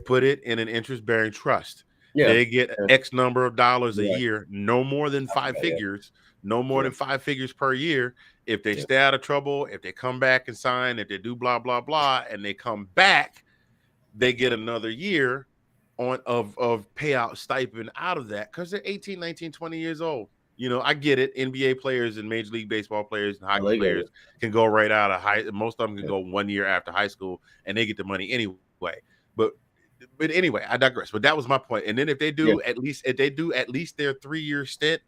put it in an interest-bearing trust. Yeah. They get X number of dollars a year, no more than 5 figures, no more than 5 figures per year. If they stay out of trouble, if they come back and sign, if they do blah blah blah, and they come back, they get another year of payout stipend out of that because they're 18, 19, 20 years old. I get it. NBA players and Major League Baseball players and hockey players can go right out of high. Most of them can go 1 year after high school and they get the money anyway. But anyway, I digress. But that was my point. And then if they do at least their 3-year stint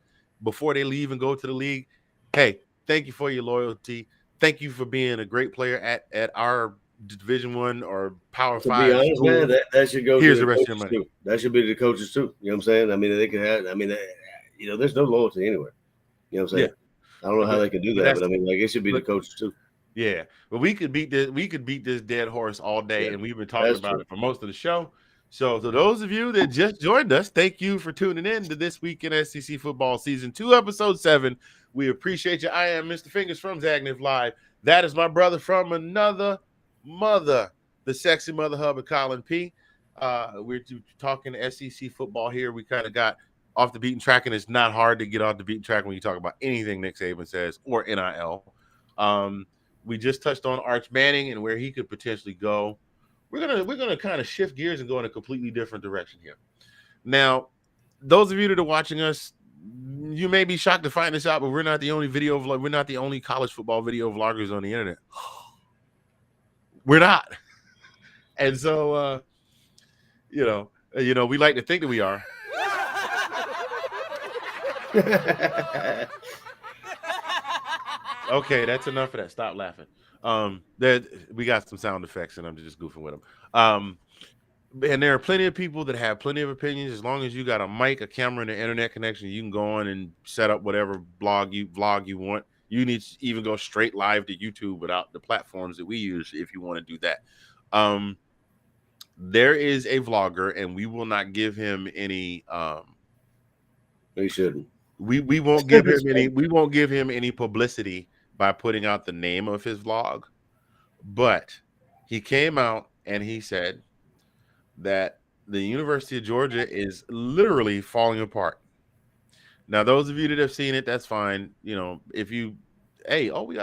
before they leave and go to the league, hey, thank you for your loyalty. Thank you for being a great player at our Division 1 or Power 5. To be honest, man, that should go. Here's the rest of your money. Too. That should be the coaches too. You know what I'm saying? I mean, they could have. I mean, there's no loyalty anywhere. You know what I'm saying? I don't know how they can do that, but I mean, like it should be the coaches too. Yeah, but we could beat this dead horse all day, and we've been talking about it for most of the show. So to those of you that just joined us, thank you for tuning in to This Week in SEC Football Season 2, Episode 7. We appreciate you. I am Mr. Fingers from Zagniff Live. That is my brother from another mother. the sexy mother hub of Colin P. We're talking SEC football here. We kind of got off the beaten track, and it's not hard to get off the beaten track when you talk about anything Nick Saban says or NIL. We just touched on Arch Manning and where he could potentially go. We're gonna kind of shift gears and go in a completely different direction here. Now, those of you that are watching us, you may be shocked to find this out, but we're not the only we're not the only college football video vloggers on the internet. We're not. And so we like to think that we are. Okay, that's enough of that. Stop laughing. We got some sound effects, and I'm just goofing with them. And there are plenty of people that have plenty of opinions. As long as you got a mic, a camera, and an internet connection, you can go on and set up whatever vlog you want. You need to even go straight live to YouTube without the platforms that we use if you want to do that. There is a vlogger, and we will not give him any. We shouldn't. We won't give him any. We won't give him any publicity by putting out the name of his vlog. But he came out and he said that the University of Georgia is literally falling apart. Now, those of you that have seen it, that's fine. We got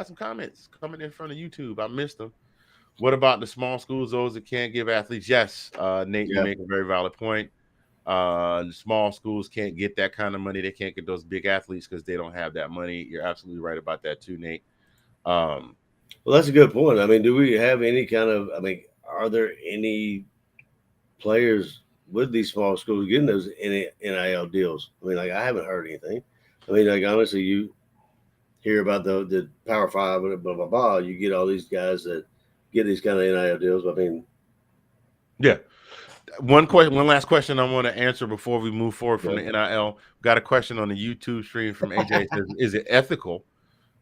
some comments coming in front of YouTube. I missed them. What about the small schools, those that can't give athletes? Yes, Nate, you make a very valid point. The small schools can't get that kind of money. They can't get those big athletes because they don't have that money. You're absolutely right about that too, Nate. Well, that's a good point. I mean, do we have any kind of? I mean, are there any players with these small schools getting those NIL deals? I mean, like, I haven't heard anything. I mean, like, honestly, you hear about the Power Five, blah, blah, blah. You get all these guys that get these kind of NIL deals. I mean, yeah. One last question I want to answer before we move forward from the NIL. Got a question on the YouTube stream from AJ. Says, is it ethical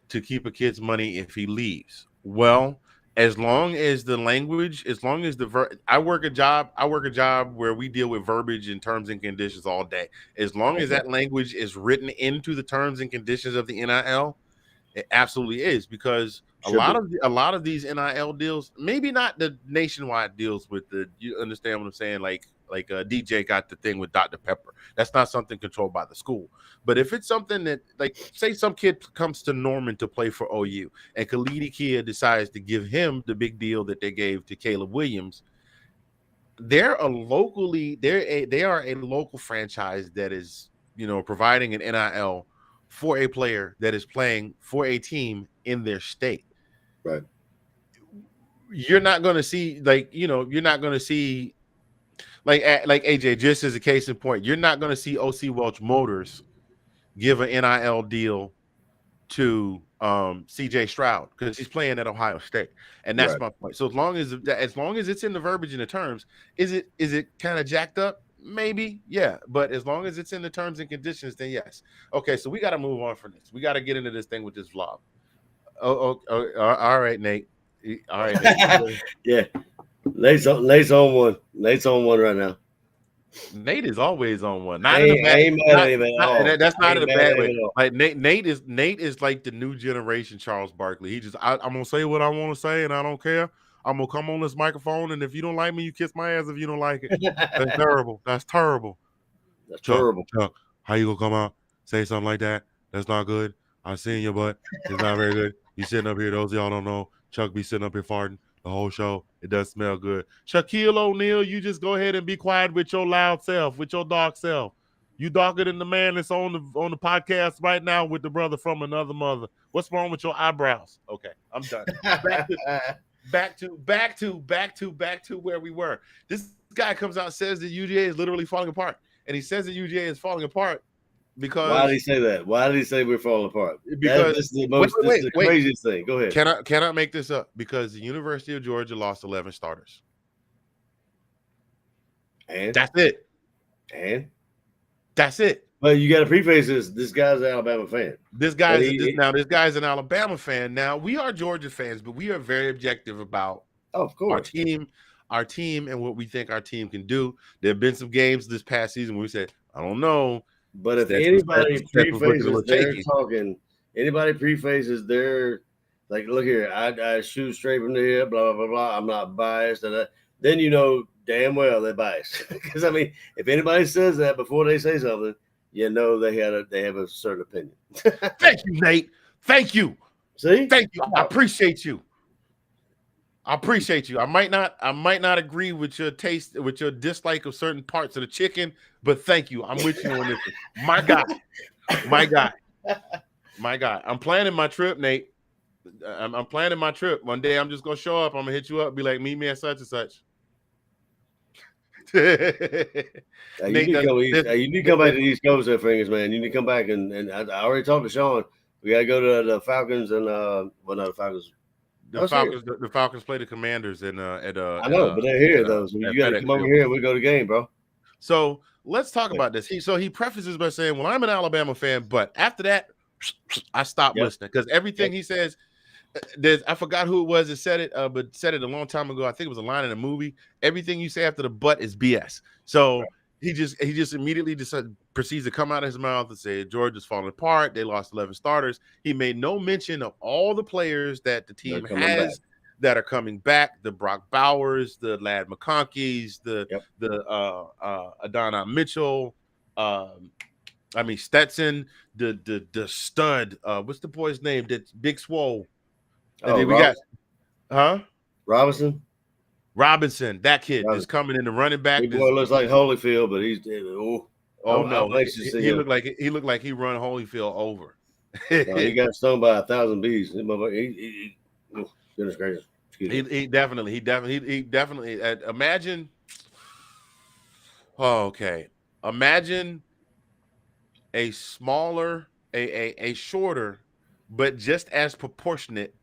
to keep a kid's money if he leaves? Well, as long as the language, as long as I work a job where we deal with verbiage and terms and conditions all day. As long as that language is written into the terms and conditions of the NIL, it absolutely is, because a lot of these NIL deals, maybe not the nationwide deals with you understand what I'm saying? Like DJ got the thing with Dr. Pepper. That's not something controlled by the school. But if it's something that, like, say some kid comes to Norman to play for OU and Khalidi Kia decides to give him the big deal that they gave to Caleb Williams, they are a local franchise that is, providing an NIL for a player that is playing for a team in their state. Right. You're not going to see like AJ, just as a case in point, you're not going to see OC Welch Motors give an NIL deal to CJ Stroud because he's playing at Ohio State. And that's my point. So as long as it's in the verbiage and the terms, is it kind of jacked up? Maybe, yeah. But as long as it's in the terms and conditions, then yes. Okay, so we got to move on from this. We got to get into this thing with this vlog. Oh, all right, Nate. All right, Nate. Yeah. Nate's on one. Nate's on one right now. Nate is always on one. That's not in a bad way. Like Nate is like the new generation Charles Barkley. I'm gonna say what I want to say, and I don't care. I'm gonna come on this microphone, and if you don't like me, you kiss my ass. If you don't like it, that's terrible. That's terrible. That's terrible. Chuck, how you gonna come out say something like that? That's not good. I seen your butt. It's not very good. You sitting up here. Those of y'all don't know. Chuck be sitting up here farting the whole show. It does smell good. Shaquille O'Neal, you just go ahead and be quiet with your loud self, with your dark self. You darker than the man that's on the podcast right now with the brother from another mother. What's wrong with your eyebrows? Okay, I'm done. Back to where we were. This guy comes out and says that UGA is literally falling apart, and he says that UGA is falling apart because. Why did he say that? Why did he say we're falling apart? Because this is the craziest thing. Go ahead. Cannot make this up because the University of Georgia lost 11 starters. And that's it. And that's it. But you got to preface this. This guy's an Alabama fan. This guy's an Alabama fan. Now we are Georgia fans, but we are very objective about of course our team, and what we think our team can do. There have been some games this past season where we said, I don't know. But if anybody prefaces their Like, look here, I shoot straight from the hip, blah, blah, blah, blah. I'm not biased. Then you know damn well they're biased. Because, I mean, if anybody says that before they say something, you know they have a certain opinion. Thank you, Nate. Thank you. See? Thank you. I appreciate you. I appreciate you. I might not agree with your taste, with your dislike of certain parts of the chicken, but thank you. I'm with you on this. My guy. My guy. My guy. I'm planning my trip, Nate. I'm planning my trip. One day I'm just gonna show up. I'm gonna hit you up, be like, meet me at such and such. You need to come back to the East Coast there, Fingers, man. You need to come back and I already talked to Sean. We gotta go to the Falcons and well, not the Falcons. The Falcons play the Commanders I know, but they're here though. So you gotta come over here and we go to the game, bro. So let's talk about this. He prefaces by saying, well, I'm an Alabama fan, but after that, I stopped listening because everything he says. I forgot who it was that said it, but said it a long time ago. I think it was a line in a movie. Everything you say after the "but" is BS. So he just immediately proceeds to come out of his mouth and say Georgia's falling apart. They lost 11 starters. He made no mention of all the players that the team has that are coming back: the Brock Bowers, the Lad McConkeys, the Adonai Mitchell. Stetson, the stud. What's the boy's name? That Big Swole. And then we got, Robinson, that kid is coming in the running back. Big boy looks like Holyfield, but he's no, he looked like he run Holyfield over. No, he got stung by 1,000 bees. Goodness gracious. He definitely. Imagine. Oh, okay. Imagine a smaller, a shorter, but just as proportionate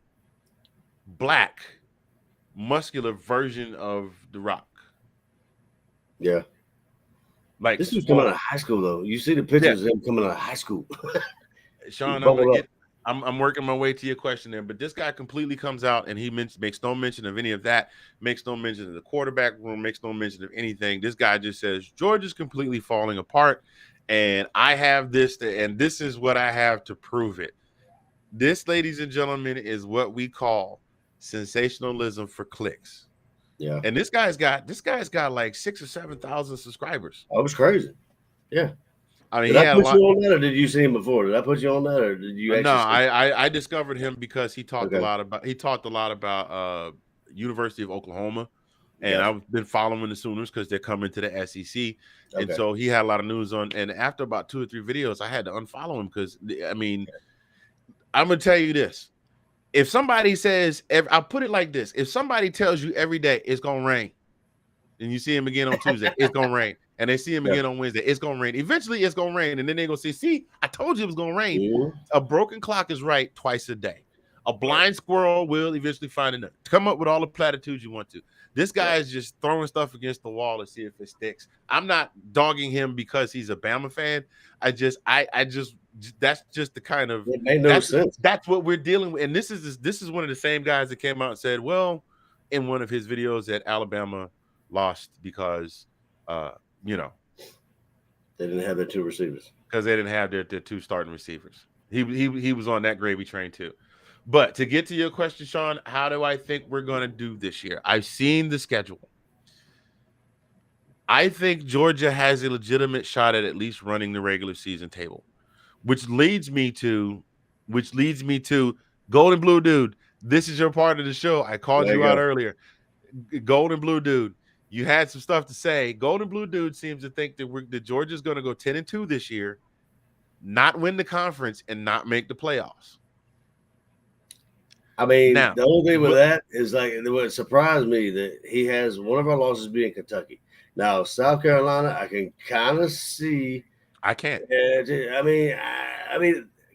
black muscular version of The Rock. Yeah. Like this was coming out of high school though. You see the pictures of him coming out of high school. Sean, I'm working my way to your question there, but this guy completely comes out and he makes no mention of any of that, makes no mention of the quarterback room, makes no mention of anything. This guy just says Georgia's completely falling apart and I have this and this is what I have to prove it. This, ladies and gentlemen, is what we call sensationalism for clicks. Yeah. And this guy's got like 6,000 or 7,000 subscribers. That was crazy. Yeah. I mean, did I put you on that, or did you see him before? Did I put you on that, or did you? No, I discovered him because he talked a lot about University of Oklahoma, and I've been following the Sooners because they're coming to the SEC, and so he had a lot of news on. And after about 2 or 3 videos, I had to unfollow him because I mean, I'm gonna tell you this: if somebody says, I'll put it like this: if somebody tells you every day it's gonna rain, and you see him again on Tuesday, it's gonna rain. And they see him again on Wednesday. It's gonna rain. Eventually, it's gonna rain, and then they're gonna say, "See, I told you it was gonna rain." Mm-hmm. A broken clock is right twice a day. A blind squirrel will eventually find enough. Come up with all the platitudes you want to. This guy is just throwing stuff against the wall to see if it sticks. I'm not dogging him because he's a Bama fan. I just that's just the kind of it made no sense. That's what we're dealing with. And this is one of the same guys that came out and said, well, in one of his videos that Alabama lost because they didn't have their 2 receivers because they didn't have their 2 starting receivers. He was on that gravy train too. But to get to your question, Sean, how do I think we're going to do this year? I've seen the schedule. I think Georgia has a legitimate shot at least running the regular season table, which leads me to Golden Blue Dude. This is your part of the show. I called you out earlier. Golden Blue Dude. You had some stuff to say. Golden Blue Dude seems to think that Georgia's going to go 10-2 this year, not win the conference, and not make the playoffs. I mean, the only thing with that is like what surprised me that he has one of our losses being Kentucky. Now, South Carolina, I can kind of see. I can't. I mean,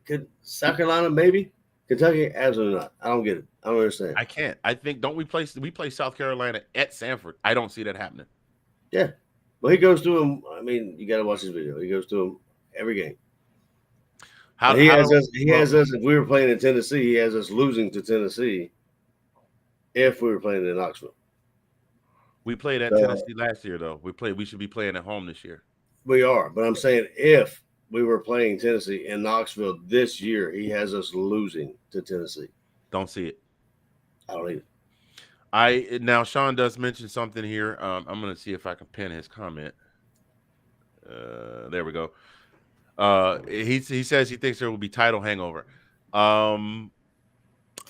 could South Carolina maybe? Kentucky, absolutely not. I don't get it. I don't understand. I can't. I think we play South Carolina at Sanford. I don't see that happening. Yeah. Well, he goes to him. I mean, you got to watch his video. He goes to him every game. He has us. If we were playing in Tennessee, he has us losing to Tennessee. If we were playing in Knoxville, we played at Tennessee last year, though. We should be playing at home this year. We are, but I'm saying if we were playing Tennessee in Knoxville this year, he has us losing to Tennessee. Don't see it. I don't either. Now Sean does mention something here. I'm gonna see if I can pin his comment. There we go. He says he thinks there will be title hangover. Um,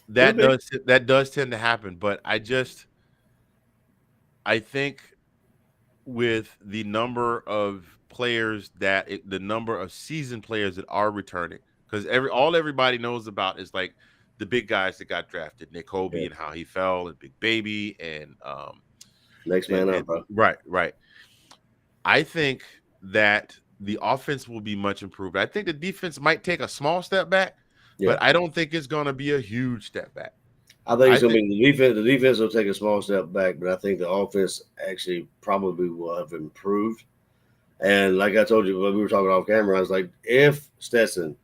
Could be. that does tend to happen, but I think with the number of players the number of seasoned players that are returning, because everybody knows about is like the big guys that got drafted, Nick Hobie Yeah. and how he fell, and Big Baby, and Next man up, bro. right. I think that the offense will be much improved. I think the defense might take a small step back, Yeah. but I don't think it's going to be a huge step back. I think it's going to be the defense. The defense will take a small step back, but I think the offense actually probably will have improved. And like I told you when we were talking off camera, I was like, if Stetson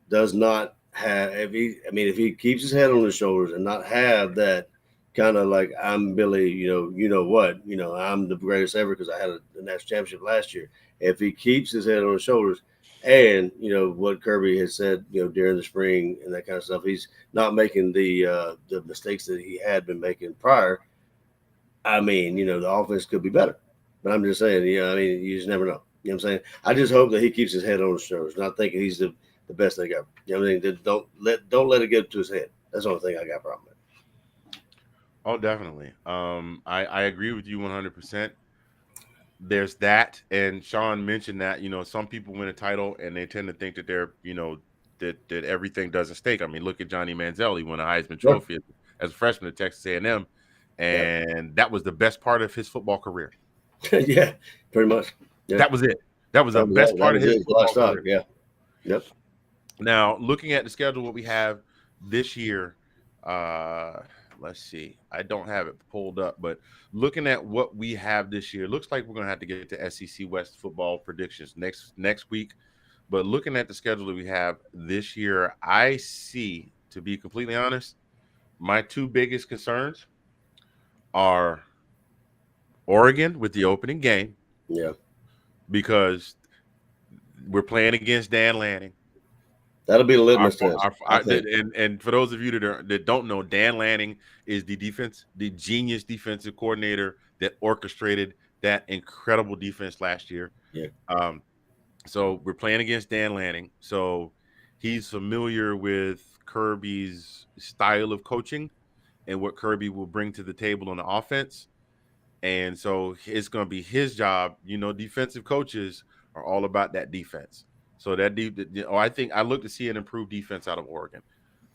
does not have, if he keeps his head on his shoulders and not have that kind of like, I'm Billy, I'm the greatest ever because I had a national championship last year. If he keeps his head on his shoulders, and what Kirby has said, during the spring and that kind of stuff, he's not making the mistakes that he had been making prior. I mean, the offense could be better, but I'm just saying, you just never know. You know what I'm saying? I just hope that he keeps his head on his shoulders, not thinking he's the best thing ever. You know what I mean? Don't let it get to his head. That's the only thing I got a problem with. Oh, definitely. I agree with you 100%. There's that, and Sean mentioned that some people win a title and they tend to think that they're that everything doesn't stake. I mean, look at Johnny Manziel. He won a Heisman Trophy as a freshman at Texas A&M, and that was the best part of his football career. Yeah, pretty much. Yeah. That was it. That was the best part of his football career. Yeah. Yep. Now, looking at the schedule, what we have this year, let's see. I don't have it pulled up, but looking at what we have this year, looks like we're going to have to get to SEC West football predictions next week. But looking at the schedule that we have this year, I see, to be completely honest, my two biggest concerns are Oregon with the opening game. Yeah. Because we're playing against Dan Lanning. That'll be a litmus test. And for those of you that don't know, Dan Lanning is the genius defensive coordinator that orchestrated that incredible defense last year. Yeah. So we're playing against Dan Lanning. So he's familiar with Kirby's style of coaching and what Kirby will bring to the table on the offense. And so it's going to be his job. Defensive coaches are all about that defense. So I think I look to see an improved defense out of Oregon.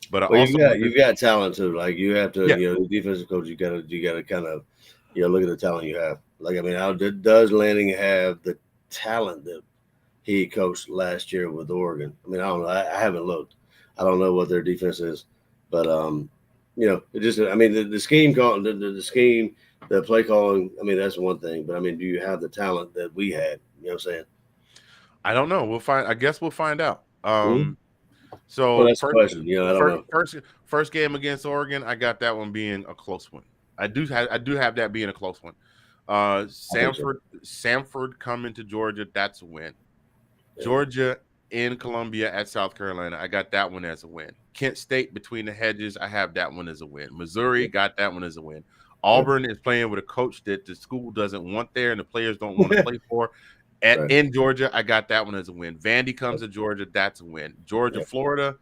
But you've got talent too. Like you have to, the defensive coach, you got to kind of, look at the talent you have. Like, I mean, does Lanning have the talent that he coached last year with Oregon? I mean, I don't know. I haven't looked. I don't know what their defense is, but it just. I mean, the scheme the scheme, the play calling. I mean, that's one thing. But I mean, do you have the talent that we had? You know what I'm saying? I don't know. We'll find. I guess we'll find out. So that's the question. I don't know. First game against Oregon, I got that one being a close one. I do have that being a close one. Samford coming to Georgia, that's a win. Yeah. Georgia in Columbia at South Carolina, I got that one as a win. Kent State between the hedges, I have that one as a win. Missouri got that one as a win. Auburn is playing with a coach that the school doesn't want there and the players don't want to play for. In Georgia, I got that one as a win. Vandy comes to Georgia, that's a win. Georgia, Florida,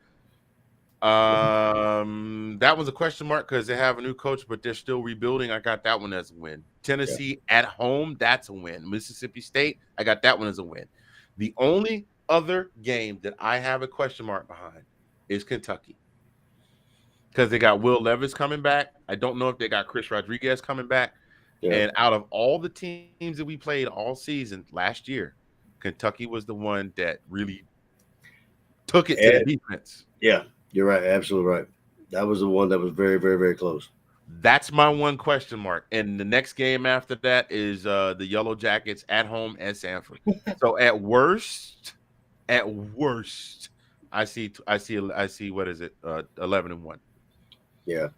that was a question mark because they have a new coach, but they're still rebuilding. I got that one as a win. Tennessee at home, that's a win. Mississippi State, I got that one as a win. The only other game that I have a question mark behind is Kentucky because they got Will Levis coming back. I don't know if they got Chris Rodriguez coming back. Yeah. And out of all the teams that we played all season last year, Kentucky was the one that really took it to the defense. Yeah, you're right. Absolutely right. That was the one that was very, very, very close. That's my one question mark. And the next game after that is the Yellow Jackets at home at Sanford. So at worst, I see what is it? 11-1. Yeah.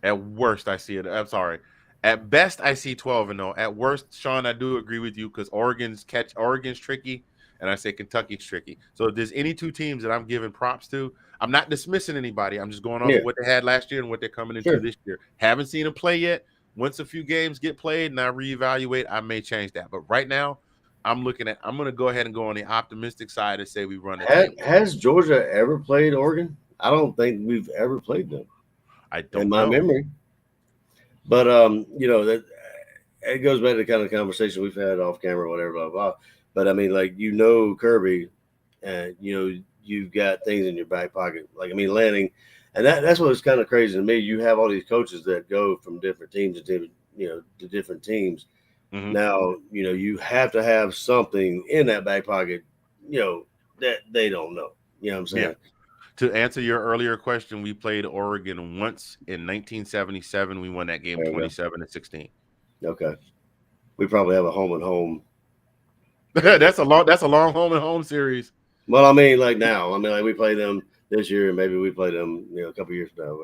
At worst, I see it. I'm sorry. At best, I see 12-0. At worst, Sean, I do agree with you because Oregon's tricky, and I say Kentucky's tricky. So if there's any two teams that I'm giving props to, I'm not dismissing anybody. I'm just going off of what they had last year and what they're coming into this year. Haven't seen them play yet. Once a few games get played and I reevaluate, I may change that. But right now, I'm going to go ahead and go on the optimistic side and say we run it. Has Georgia ever played Oregon? I don't think we've ever played them. I don't in my know. memory. But that it goes back to the kind of conversation we've had off camera, whatever, blah blah. But I mean, like Kirby, and you've got things in your back pocket. Like Lanning, and that's what's kind of crazy to me. You have all these coaches that go from different teams to different teams. Mm-hmm. Now you have to have something in that back pocket, that they don't know. You know what I'm saying? Yeah. To answer your earlier question, we played Oregon once in 1977. We won that game 27-16. Okay. We probably have a home and home. That's a long home and home series. Well, I mean, like now. I mean, like we play them this year, and maybe we play them, a couple years from now,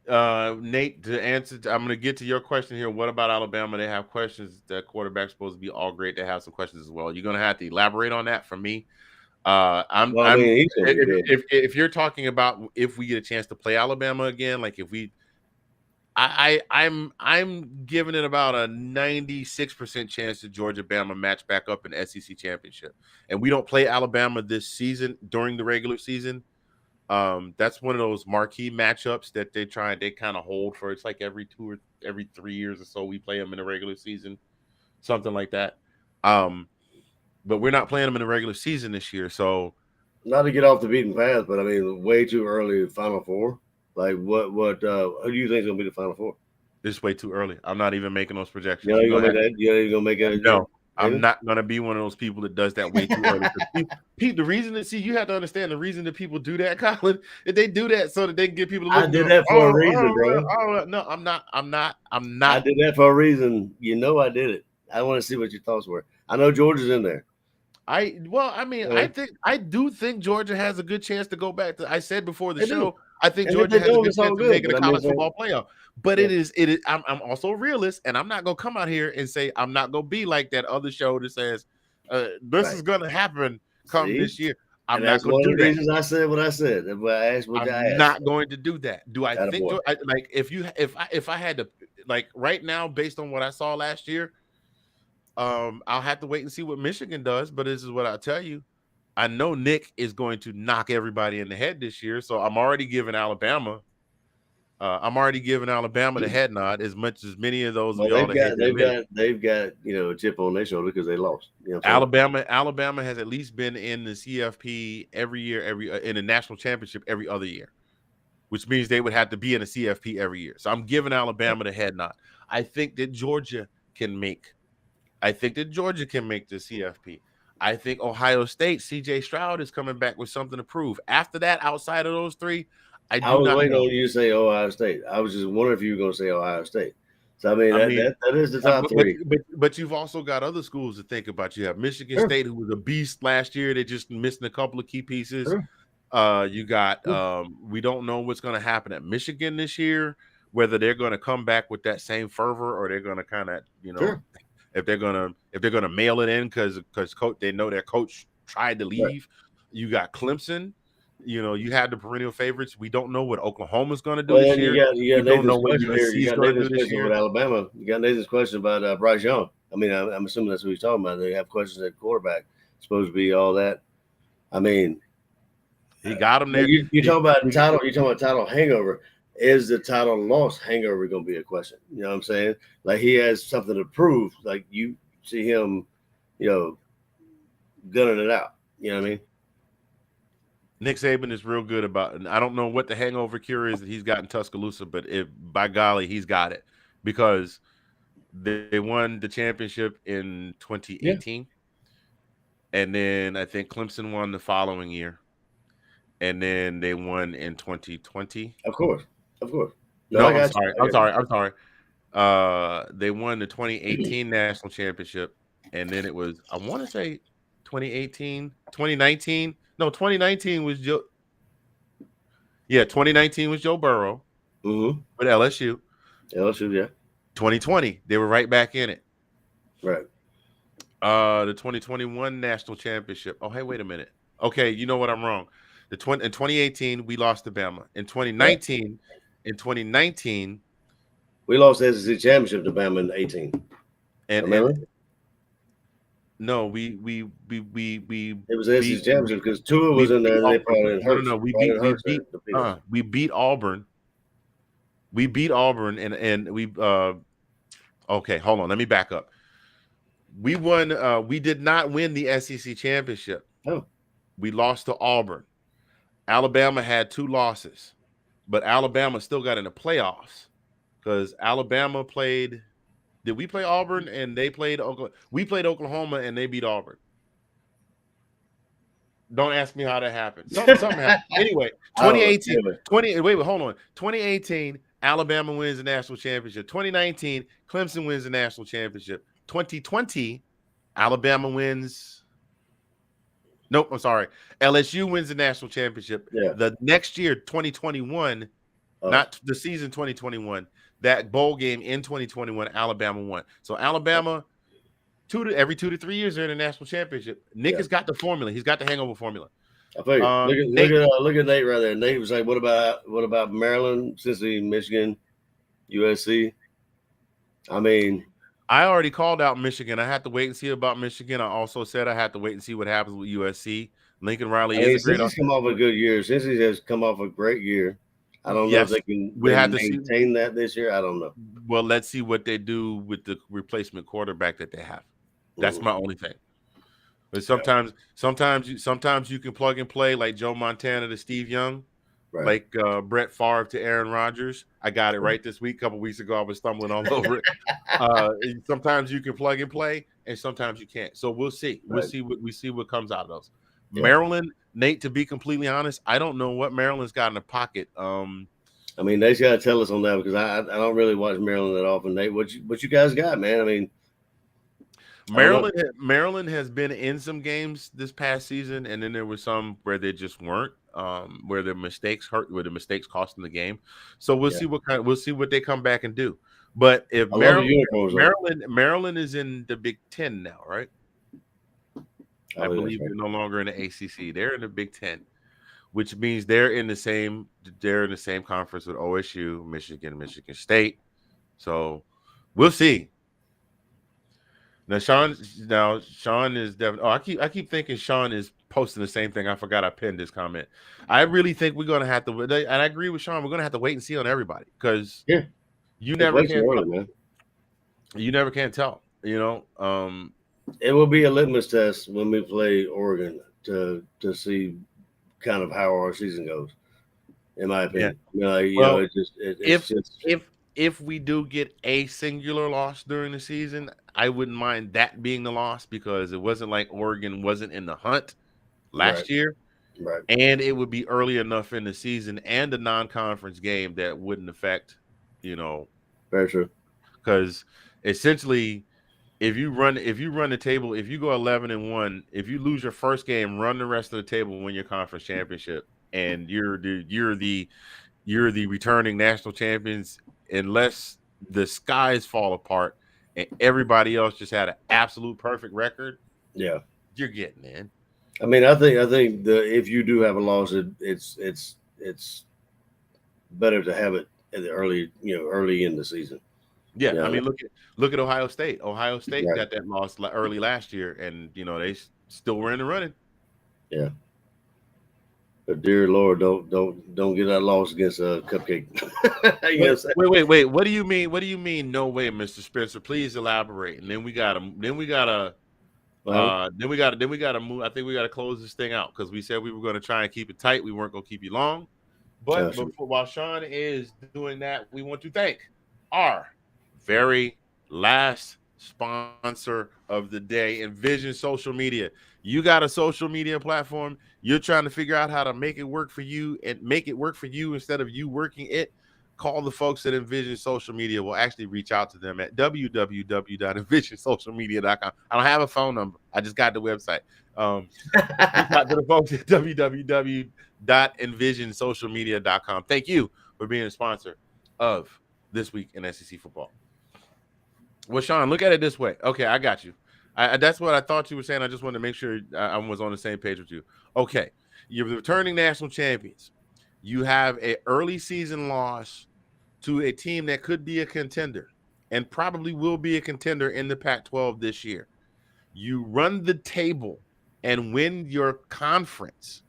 whatever. Nate, to answer, I'm going to get to your question here. What about Alabama? They have questions. That quarterback's supposed to be all great. They have some questions as well. You're going to have to elaborate on that for me. If you're talking about if we get a chance to play Alabama again, like if we, I'm giving it about a 96% chance that Georgia Bama match back up in SEC championship, and we don't play Alabama this season during the regular season. That's one of those marquee matchups that they kind of hold for. It's like every 2 or every 3 years or so we play them in the regular season, something like that. But we're not playing them in the regular season this year. So, not to get off the beaten path, but I mean, way too early Final Four. Like, what? Who do you think is going to be the Final Four? It's way too early. I'm not even making those projections. You're not going to make that? No, I'm not going to be one of those people that does that way too early. Pete, the reason that you have to understand the reason that people do that, Colin, that they do that so that they can get people to look. I did that for a reason, bro. No, I'm not. I did that for a reason. I did it. I want to see what your thoughts were. I know Georgia's in there. I do think Georgia has a good chance to go back to. I said before the show, I think Georgia has a good chance to make it a college football playoff. But it is. I'm also a realist, and I'm not gonna come out here and say I'm not gonna be like that other show that says this is gonna happen this year. I'm not going to do that. Reasons I said what I said. I'm not going to do that. Do I think if I had to, like, right now, based on what I saw last year, I'll have to wait and see what Michigan does. But this is what I'll tell you. I know Nick is going to knock everybody in the head this year. So I'm already giving Alabama. The head nod as much as many of those. Well, they've got a chip on their shoulder because they lost. Alabama has at least been in the CFP every year, in the national championship every other year, which means they would have to be in the CFP every year. So I'm giving Alabama the head nod. I think that Georgia can make the CFP. I think Ohio State, C.J. Stroud is coming back with something to prove. After that, outside of those three, I was waiting on you to say Ohio State. I was just wondering if you were going to say Ohio State. So, that is the top three. But you've also got other schools to think about. You have Michigan State, who was a beast last year. They're just missing a couple of key pieces. Sure. You got we don't know what's going to happen at Michigan this year, whether they're going to come back with that same fervor or they're going to kind of, sure. if they're going to mail it in because they know their coach tried to leave. Right. You got Clemson. You have the perennial favorites. We don't know what Oklahoma's going to do this year. You don't know what USC's going to do this year. With Alabama, you got Nathan's question about Bryce Young. I mean, I'm assuming that's what he's talking about. They have questions at quarterback. Supposed to be all that. I mean, he got him there. You talk about title. You talking about title hangover. Is the title loss hangover going to be a question? You know what I'm saying? Like he has something to prove. Like you see him, gunning it out. You know what I mean? Nick Saban is real good about it. I don't know what the hangover cure is that he's got in Tuscaloosa, but by golly, he's got it because they won the championship in 2018. Yeah. And then I think Clemson won the following year. And then they won in 2020. Of course. No, I'm sorry. They won the 2018 national championship. And then it was, I want to say 2019. No, 2019 was Joe. Yeah, 2019 was Joe Burrow with LSU. LSU, yeah. 2020, they were right back in it. Right. The 2021 national championship. Oh, hey, wait a minute. Okay, you know what? I'm wrong. In 2018 we lost to Bama. In 2019, we lost the SEC championship to Bama in 18. and no, we it was the SEC championship because Tua was in there and they probably didn't hurt. No, we beat Auburn. We beat Auburn and we okay, hold on, let me back up. We won. We did not win the SEC championship. Oh, we lost to Auburn. Alabama had 2 losses, but Alabama still got in the playoffs because Alabama played. Did we play Auburn and they played Oklahoma? We played Oklahoma and they beat Auburn. Don't ask me how that happened. Something happened. Anyway, 2018. Wait, hold on. 2018, Alabama wins the national championship. 2019, Clemson wins the national championship. 2020, Alabama wins. Nope, I'm sorry. LSU wins the national championship. Yeah. The next year, 2021, not the season 2021, that bowl game in 2021, Alabama won. So Alabama, every 2 to 3 years, they're in the national championship. Nick has got the formula. He's got the hangover formula. I feel you. Look at Nate right there. Nate was like, "What about Maryland, Cincinnati, Michigan, USC?" I mean, I already called out Michigan. I had to wait and see about Michigan. I also said I had to wait and see what happens with USC. Lincoln Riley is a great. Cincinnati's come off a good year. Cincinnati has come off a great year. I don't know if they can maintain that this year. I don't know. Well, let's see what they do with the replacement quarterback that they have. That's my only thing. But sometimes you can plug and play like Joe Montana to Steve Young, like Brett Favre to Aaron Rodgers. I got it right this week. A couple weeks ago, I was stumbling all over it. Sometimes you can plug and play, and sometimes you can't. So we'll see. We'll see what comes out of those. Yeah. Maryland, Nate. To be completely honest, I don't know what Maryland's got in the pocket. I mean, they got to tell us on that because I don't really watch Maryland that often. Nate, what you guys got, man? I mean. Maryland has been in some games this past season, and then there were some where they just weren't, where the mistakes cost them the game. So we'll see what they come back and do. But if Maryland is in the Big Ten now, right? I believe they're no longer in the ACC. They're in the Big Ten, which means they're in the same conference with OSU, Michigan State. So we'll see. Now Sean is definitely. Oh, I keep thinking Sean is posting the same thing. I forgot I pinned this comment. I really think we're gonna have to, and I agree with Sean. We're gonna have to wait and see on everybody because you never can. You never can tell. You know, it will be a litmus test when we play Oregon to see kind of how our season goes. In my opinion, if we do get a singular loss during the season, I wouldn't mind that being the loss because it wasn't like Oregon wasn't in the hunt last year. Right. And it would be early enough in the season and a non-conference game that wouldn't affect, Very true. Because essentially if you run the table, if you go 11-1, if you lose your first game, run the rest of the table, win your conference championship, and you're the returning national champions, unless the skies fall apart and everybody else just had an absolute perfect record. Yeah, you're getting in. I mean, I think if you do have a loss, it's better to have it at the early in the season. Yeah, I mean, look at Ohio State. Ohio State got that loss early last year, and they still were in the running. Yeah. But dear Lord, don't get that loss against a Cupcake. Wait. What do you mean? What do you mean? No way, Mr. Spencer. Please elaborate. And then we gotta move. Then we gotta move. I think we gotta close this thing out because we said we were gonna try and keep it tight. We weren't gonna keep you long. But while Sean is doing that, we want to thank our very last sponsor of the day, Envision Social Media. You got a social media platform, you're trying to figure out how to make it work for you and make it work for you instead of you working it, call the folks at Envision Social Media. We'll actually reach out to them at www.envisionsocialmedia.com. I don't have a phone number. I just got the website. Reach out to the folks at www.envisionsocialmedia.com. Thank you for being a sponsor of This Week in SEC Football. Well, Sean, look at it this way. Okay, I got you. That's what I thought you were saying. I just wanted to make sure I was on the same page with you. Okay, you're the returning national champions. You have an early season loss to a team that could be a contender and probably will be a contender in the Pac-12 this year. You run the table and win your conference.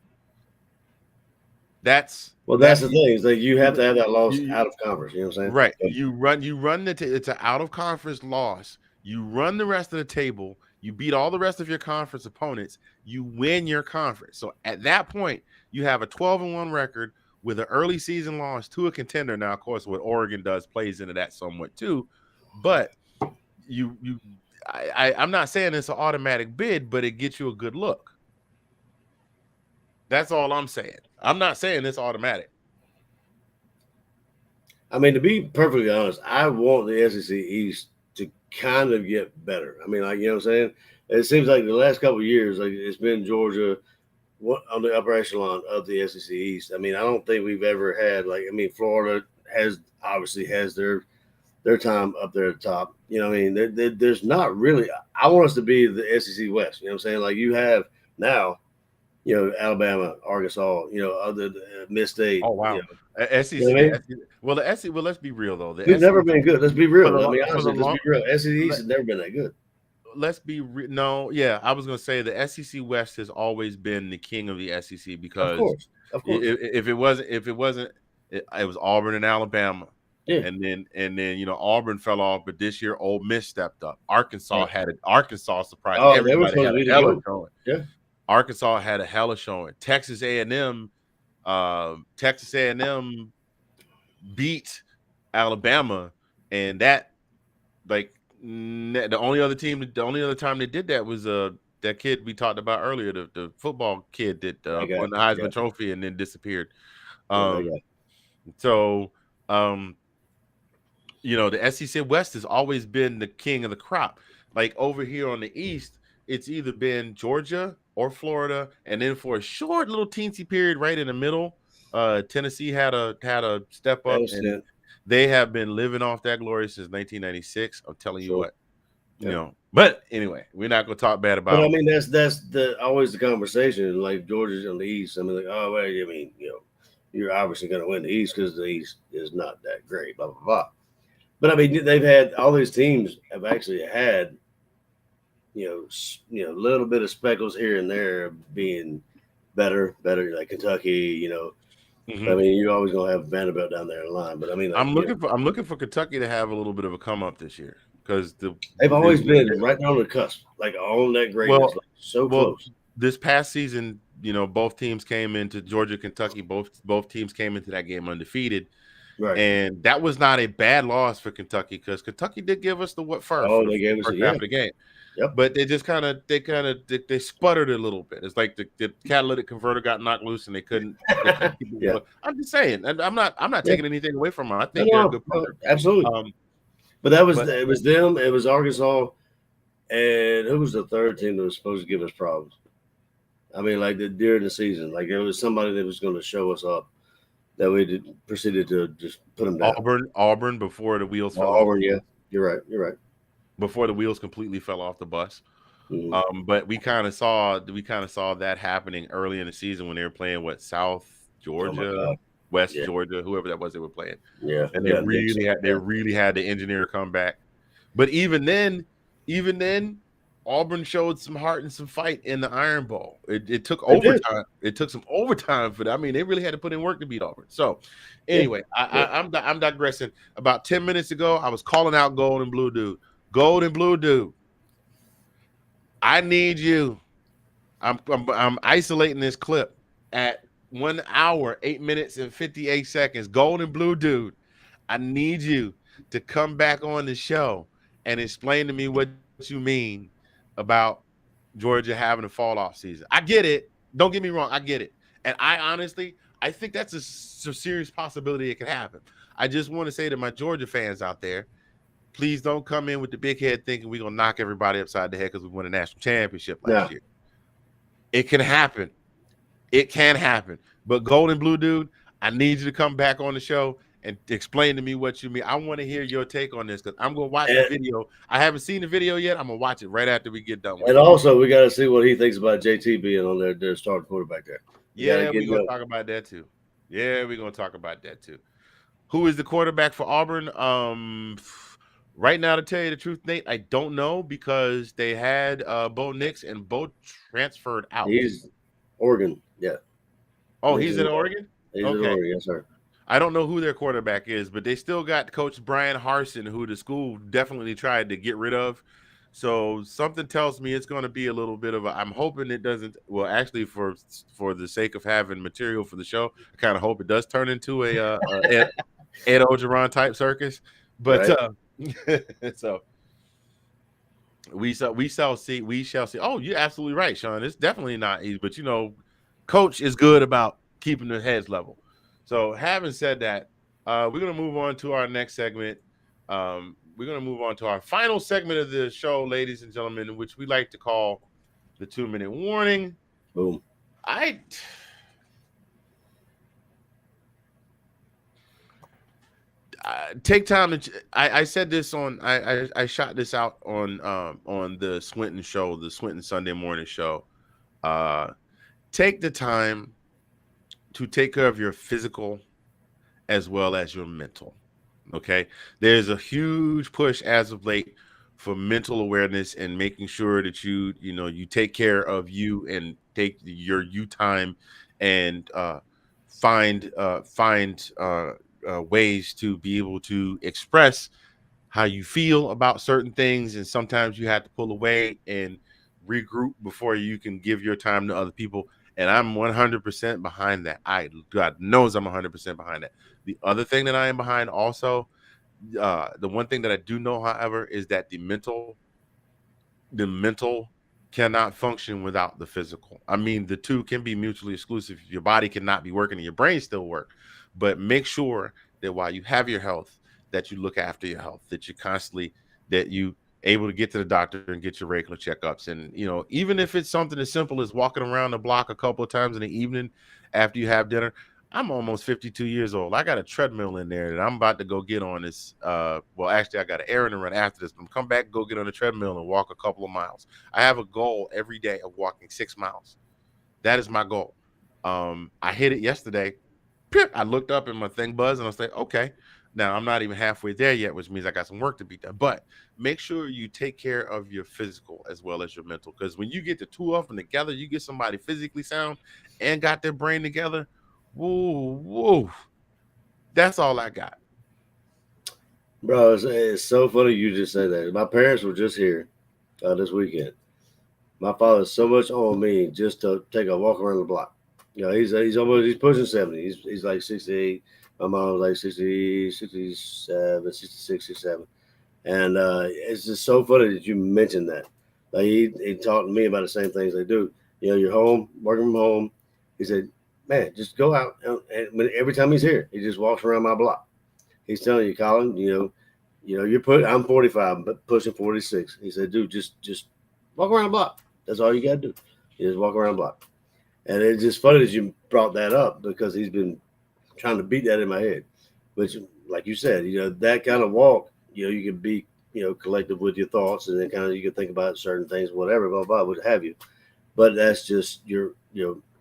That's the thing is that you have to have that loss you, out of conference. You know what I'm saying? right. You run it's an out of conference loss. You run the rest of the table. You beat all the rest of your conference opponents. You win your conference. So at that point, you have a 12-1 record with an early season loss to a contender. Now, of course, what Oregon does plays into that somewhat too. But I'm not saying it's an automatic bid, but it gets you a good look. That's all I'm saying. I'm not saying it's automatic. I mean, to be perfectly honest, I want the SEC East to kind of get better. I mean, like, you know what I'm saying? It seems like the last couple of years, like it's been Georgia on the upper echelon of the SEC East. I mean, I don't think we've ever had Florida obviously has their time up there at the top. You know what I mean? There's not really – I want us to be the SEC West. You know what I'm saying? Like you have now, you know, Alabama, Arkansas, you know, other Mid-State. Oh, wow. You know, SEC, you know what I mean? well, the SEC. Well, let's be real though. We've never been good. Let's be real. the- I mean, for honestly, the let's be real. SEC East has never been that good. Let's be no. Yeah, I was gonna say the SEC West has always been the king of the SEC because Of course. if it wasn't, it was Auburn and Alabama. Yeah. And then you know Auburn fell off, but this year Ole Miss stepped up. Arkansas surprised everybody. Had a hell of showing. Yeah. Arkansas had a hell of showing. Texas A&M beat Alabama, and that the only other time they did that was that kid we talked about earlier, the football kid that won the Heisman Trophy and then disappeared. You know, the SEC West has always been the king of the crop. Like over here on the East, it's either been Georgia or Florida, and then for a short little teensy period right in the middle, Tennessee had a step up, and they have been living off that glory since 1996. I'm telling you what, you know. But anyway, we're not going to talk bad about. But I mean, that's always the conversation. Like Georgia's on the East. I mean, like, oh well, I mean, you know, you're obviously going to win the East because the East is not that great. Blah blah blah. But I mean, they've had all these teams have actually had, you know, a little bit of speckles here and there being better, like Kentucky, you know. Mm-hmm. I mean, you're always gonna have Vanderbilt down there in line, but I mean, like, I'm looking for Kentucky to have a little bit of a come up this year because they've always been right on the cusp, like on that greatness, close. This past season, you know, both teams came into Georgia, Kentucky. Both teams came into that game undefeated. Right. And that was not a bad loss for Kentucky because Kentucky did give us the first. Oh, they gave us half of the game. Yep. But they just they sputtered a little bit. It's like the catalytic converter got knocked loose and they couldn't. Yeah. I'm just saying. I'm not taking anything away from them. I think they're a good player. Absolutely. But it was them. It was Arkansas, and who was the third team that was supposed to give us problems? I mean, like during the season, like there was somebody that was going to show us up. That we proceeded to just put them down. Auburn before the wheels fell off. Yeah, you're right. Before the wheels completely fell off the bus. Mm-hmm. But we kind of saw that happening early in the season when they were playing South Georgia, West Georgia, whoever that was they were playing. Yeah, and they really had to engineer a comeback. But even then, Auburn showed some heart and some fight in the Iron Bowl. It took overtime. It took some overtime for that. I mean, they really had to put in work to beat Auburn. So, anyway, I'm digressing. About 10 minutes ago, I was calling out Gold and Blue Dude. Gold and Blue Dude, I need you. I'm isolating this clip at 1 hour, 8 minutes, and 58 seconds. Gold and Blue Dude, I need you to come back on the show and explain to me what you mean about Georgia having a fall off season. I get it. Don't get me wrong. I get it. And I think that's a serious possibility it could happen. I just want to say to my Georgia fans out there, please don't come in with the big head thinking we're going to knock everybody upside the head because we won a national championship last year. It can happen. It can happen. But Gold and Blue Dude, I need you to come back on the show and explain to me what you mean. I want to hear your take on this because I'm gonna watch the And, video. I haven't seen the video yet. I'm gonna watch it right after we get done with and it. also, we got to see what he thinks about JT being on their starting quarterback there. We got to Yeah, get we're gonna him. talk about that too. Yeah, we're gonna talk about that too. Who is the quarterback for Auburn? Right now, to tell you the truth, Nate, I don't know because they had Bo Nix and Bo transferred out. He's Oregon. Yeah. Oh, Nix he's is in in Oregon. Oregon? He's in Okay. Oregon. Yes, sir. I don't know who their quarterback is, but they still got Coach Brian Harsin, who the school definitely tried to get rid of. So something tells me it's going to be a little bit of a. I'm hoping it doesn't. Well, actually, for the sake of having material for the show, I kind of hope it does turn into a Ed Ogeron type circus. But Right. so we shall see. Oh, you're absolutely right, Sean. It's definitely not easy, but Coach is good about keeping the heads level. So having said that, we're gonna move on to our next segment. We're gonna move on to our final segment of the show, ladies and gentlemen, which we like to call the 2-minute warning. Boom. I take time to. I said this on. I shot this out on the Swinton show, the Swinton Sunday morning show. Take the time to take care of your physical as well as your mental. Okay, there's a huge push as of late for mental awareness and making sure that you take care of you and take your you time and find ways to be able to express how you feel about certain things, and sometimes you have to pull away and regroup before you can give your time to other people. And I'm 100% behind that. God knows I'm 100% behind that. The other thing that I am behind also, the one thing that I do know, however, is that the mental cannot function without the physical. I mean, the two can be mutually exclusive. Your body cannot be working and your brain still work, but make sure that while you have your health, that you look after your health, that you able to get to the doctor and get your regular checkups. And, even if it's something as simple as walking around the block a couple of times in the evening after you have dinner. I'm almost 52 years old. I got a treadmill in there that I'm about to go get on this. Well, actually, I got an errand to run after this, but I'm come back, go get on the treadmill and walk a couple of miles. I have a goal every day of walking 6 miles. That is my goal. I hit it yesterday. I looked up and my thing buzzed, and I was like, okay. Now I'm not even halfway there yet, which means I got some work to be done. But make sure you take care of your physical as well as your mental, because when you get the two of them together, you get somebody physically sound and got their brain together. Woo, woo. That's all I got. Bro, it's so funny you just say that. My parents were just here this weekend. My father's so much on me just to take a walk around the block. He's pushing 70. He's like 68. My mom's like 60, 67, 66, 67. And it's just so funny that you mentioned that. Like he talked to me about the same things they do. You're home, working from home. He said, man, just go out. And every time he's here, he just walks around my block. He's telling you, Colin, I'm 45, but pushing 46. He said, dude, just walk around the block. That's all you got to do. You just walk around the block. And it's just funny that you brought that up because he's been trying to beat that in my head. Which, like you said, that kind of walk, you can be, collective with your thoughts, and then kind of you can think about certain things, whatever, blah, blah, what have you. But that's just your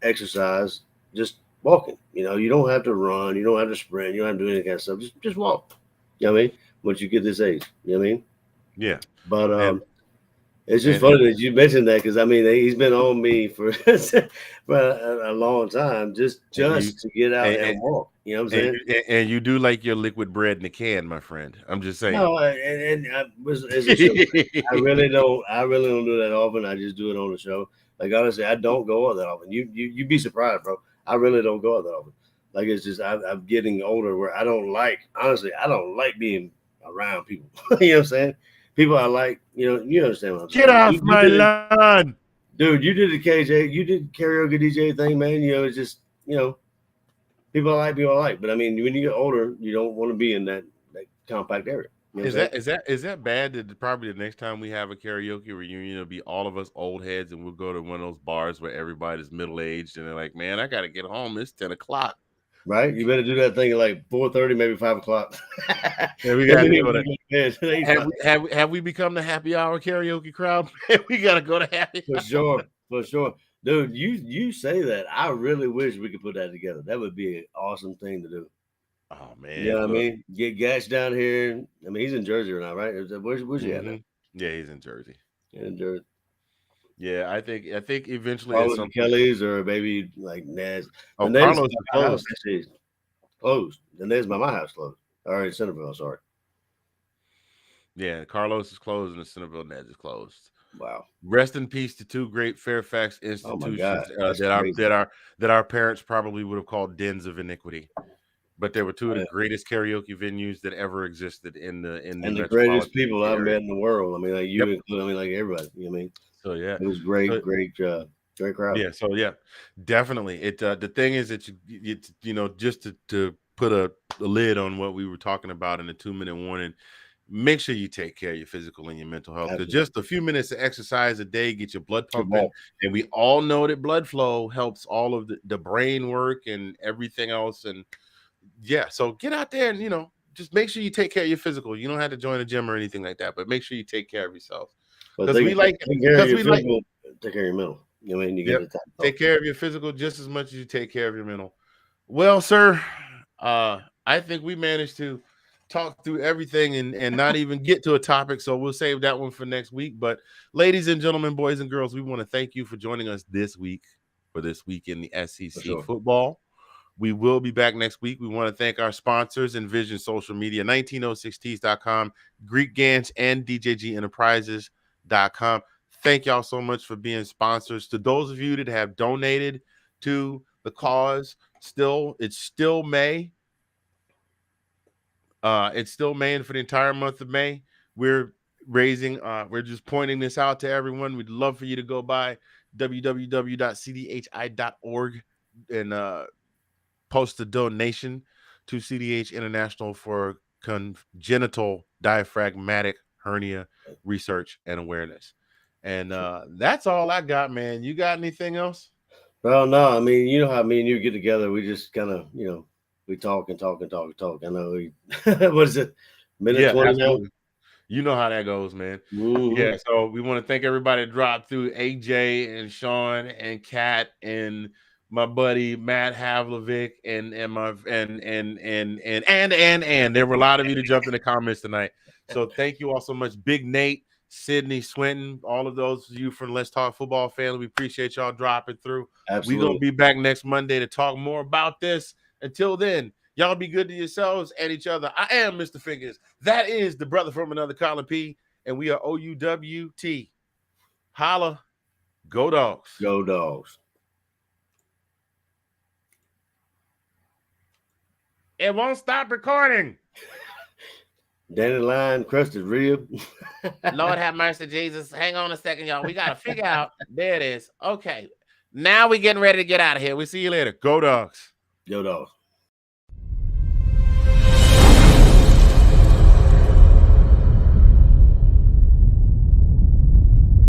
exercise, just walking. You don't have to run, you don't have to sprint, you don't have to do any kind of stuff. Just walk. You know what I mean? Once you get this age, you know what I mean? Yeah. But it's just funny that you mentioned that because he's been on me for a long time just to get out and walk. You know what I'm saying? And you do like your liquid bread in a can, my friend. I'm just saying. No, it's a show. I really don't. I really don't do that often. I just do it on the show. Like honestly, I don't go out that often. You'd be surprised, bro. I really don't go out that often. Like it's just I'm getting older where I don't like being around people. You know what I'm saying? People I like, you understand what I'm saying. Get off my lawn. Dude, you did the KJ, you did karaoke DJ thing, man. It's just, people I like. But I mean, when you get older, you don't want to be in that compact area. Is that bad that probably the next time we have a karaoke reunion, it'll be all of us old heads and we'll go to one of those bars where everybody's middle aged and they're like, man, I got to get home. It's 10 o'clock. Right? You better do that thing at like 4:30, maybe 5 o'clock. Yeah, we got to go to have we become the happy hour karaoke crowd? We got to go to happy for sure. For sure. Dude, you say that. I really wish we could put that together. That would be an awesome thing to do. Oh man, You know what I mean? Get Gash down here. I mean, he's in Jersey right now, right? Where's he at now? Yeah, he's in Jersey. In Jersey. Yeah, I think eventually Carlos and Kelly's or maybe like Nez. Oh, Carlos is closed. Closed. The Nez by my house closed. All right, Centerville. Sorry. Yeah, Carlos is closed and the Centerville Nez is closed. Wow. Rest in peace to two great Fairfax institutions that our parents probably would have called dens of iniquity. But there were two of the greatest karaoke venues that ever existed in the greatest people I've met in the world. I mean, like you include, I mean, like everybody. You know what I mean? So yeah, it was great crowd. Yeah, so yeah, definitely. It the thing is that you know, just to put a lid on what we were talking about in the 2-minute warning. Make sure you take care of your physical and your mental health. Because just a few minutes of exercise a day get your blood pumping, and we all know that blood flow helps all of the brain work and everything else. And yeah, so get out there and, you know, just make sure you take care of your physical. You don't have to join a gym or anything like that, but make sure you take care of yourself. Because we like take care of your mental. You know, I mean, you get take care of your physical just as much as you take care of your mental. Well, sir, I think we managed to talk through everything and not even get to a topic, so we'll save that one for next week. But ladies and gentlemen, boys and girls, we want to thank you for joining us this week for this week in the SEC football. We will be back next week. We want to thank our sponsors, Envision Social Media, 1906tees.com, Greek Gans, and DJG-Enterprises.com. Thank y'all so much for being sponsors. To those of you that have donated to the cause, it's still May. It's still May, and for the entire month of May, we're just pointing this out to everyone. We'd love for you to go by www.cdhi.org and post a donation to CDH International for congenital diaphragmatic hernia research and awareness. And that's all I got, man. You got anything else? Well, no. I mean, you know how me and you get together. We just kind of, you know, we talk and talk and talk and talk. I know what is it? Minute 20 now? You know how that goes, man. Mm-hmm. Yeah, so we want to thank everybody that dropped through, AJ and Sean and Kat and my buddy Matt Havlovic and there were a lot of you that jumped in the comments tonight. So thank you all so much. Big Nate, Sydney Swinton, all of those of you from Let's Talk Football family. We appreciate y'all dropping through. Absolutely. We're gonna be back next Monday to talk more about this. Until then, y'all be good to yourselves and each other. I am Mr. Fingers. That is the brother from another Colin P. And we are OUWT. Holla. Go Dogs. Go Dogs. It won't stop recording. Dandelion crusted rib. Lord have mercy, Jesus. Hang on a second, y'all. We got to figure out. There it is. Okay. Now we're getting ready to get out of here. We'll see you later. Go Dogs. Go Dogs.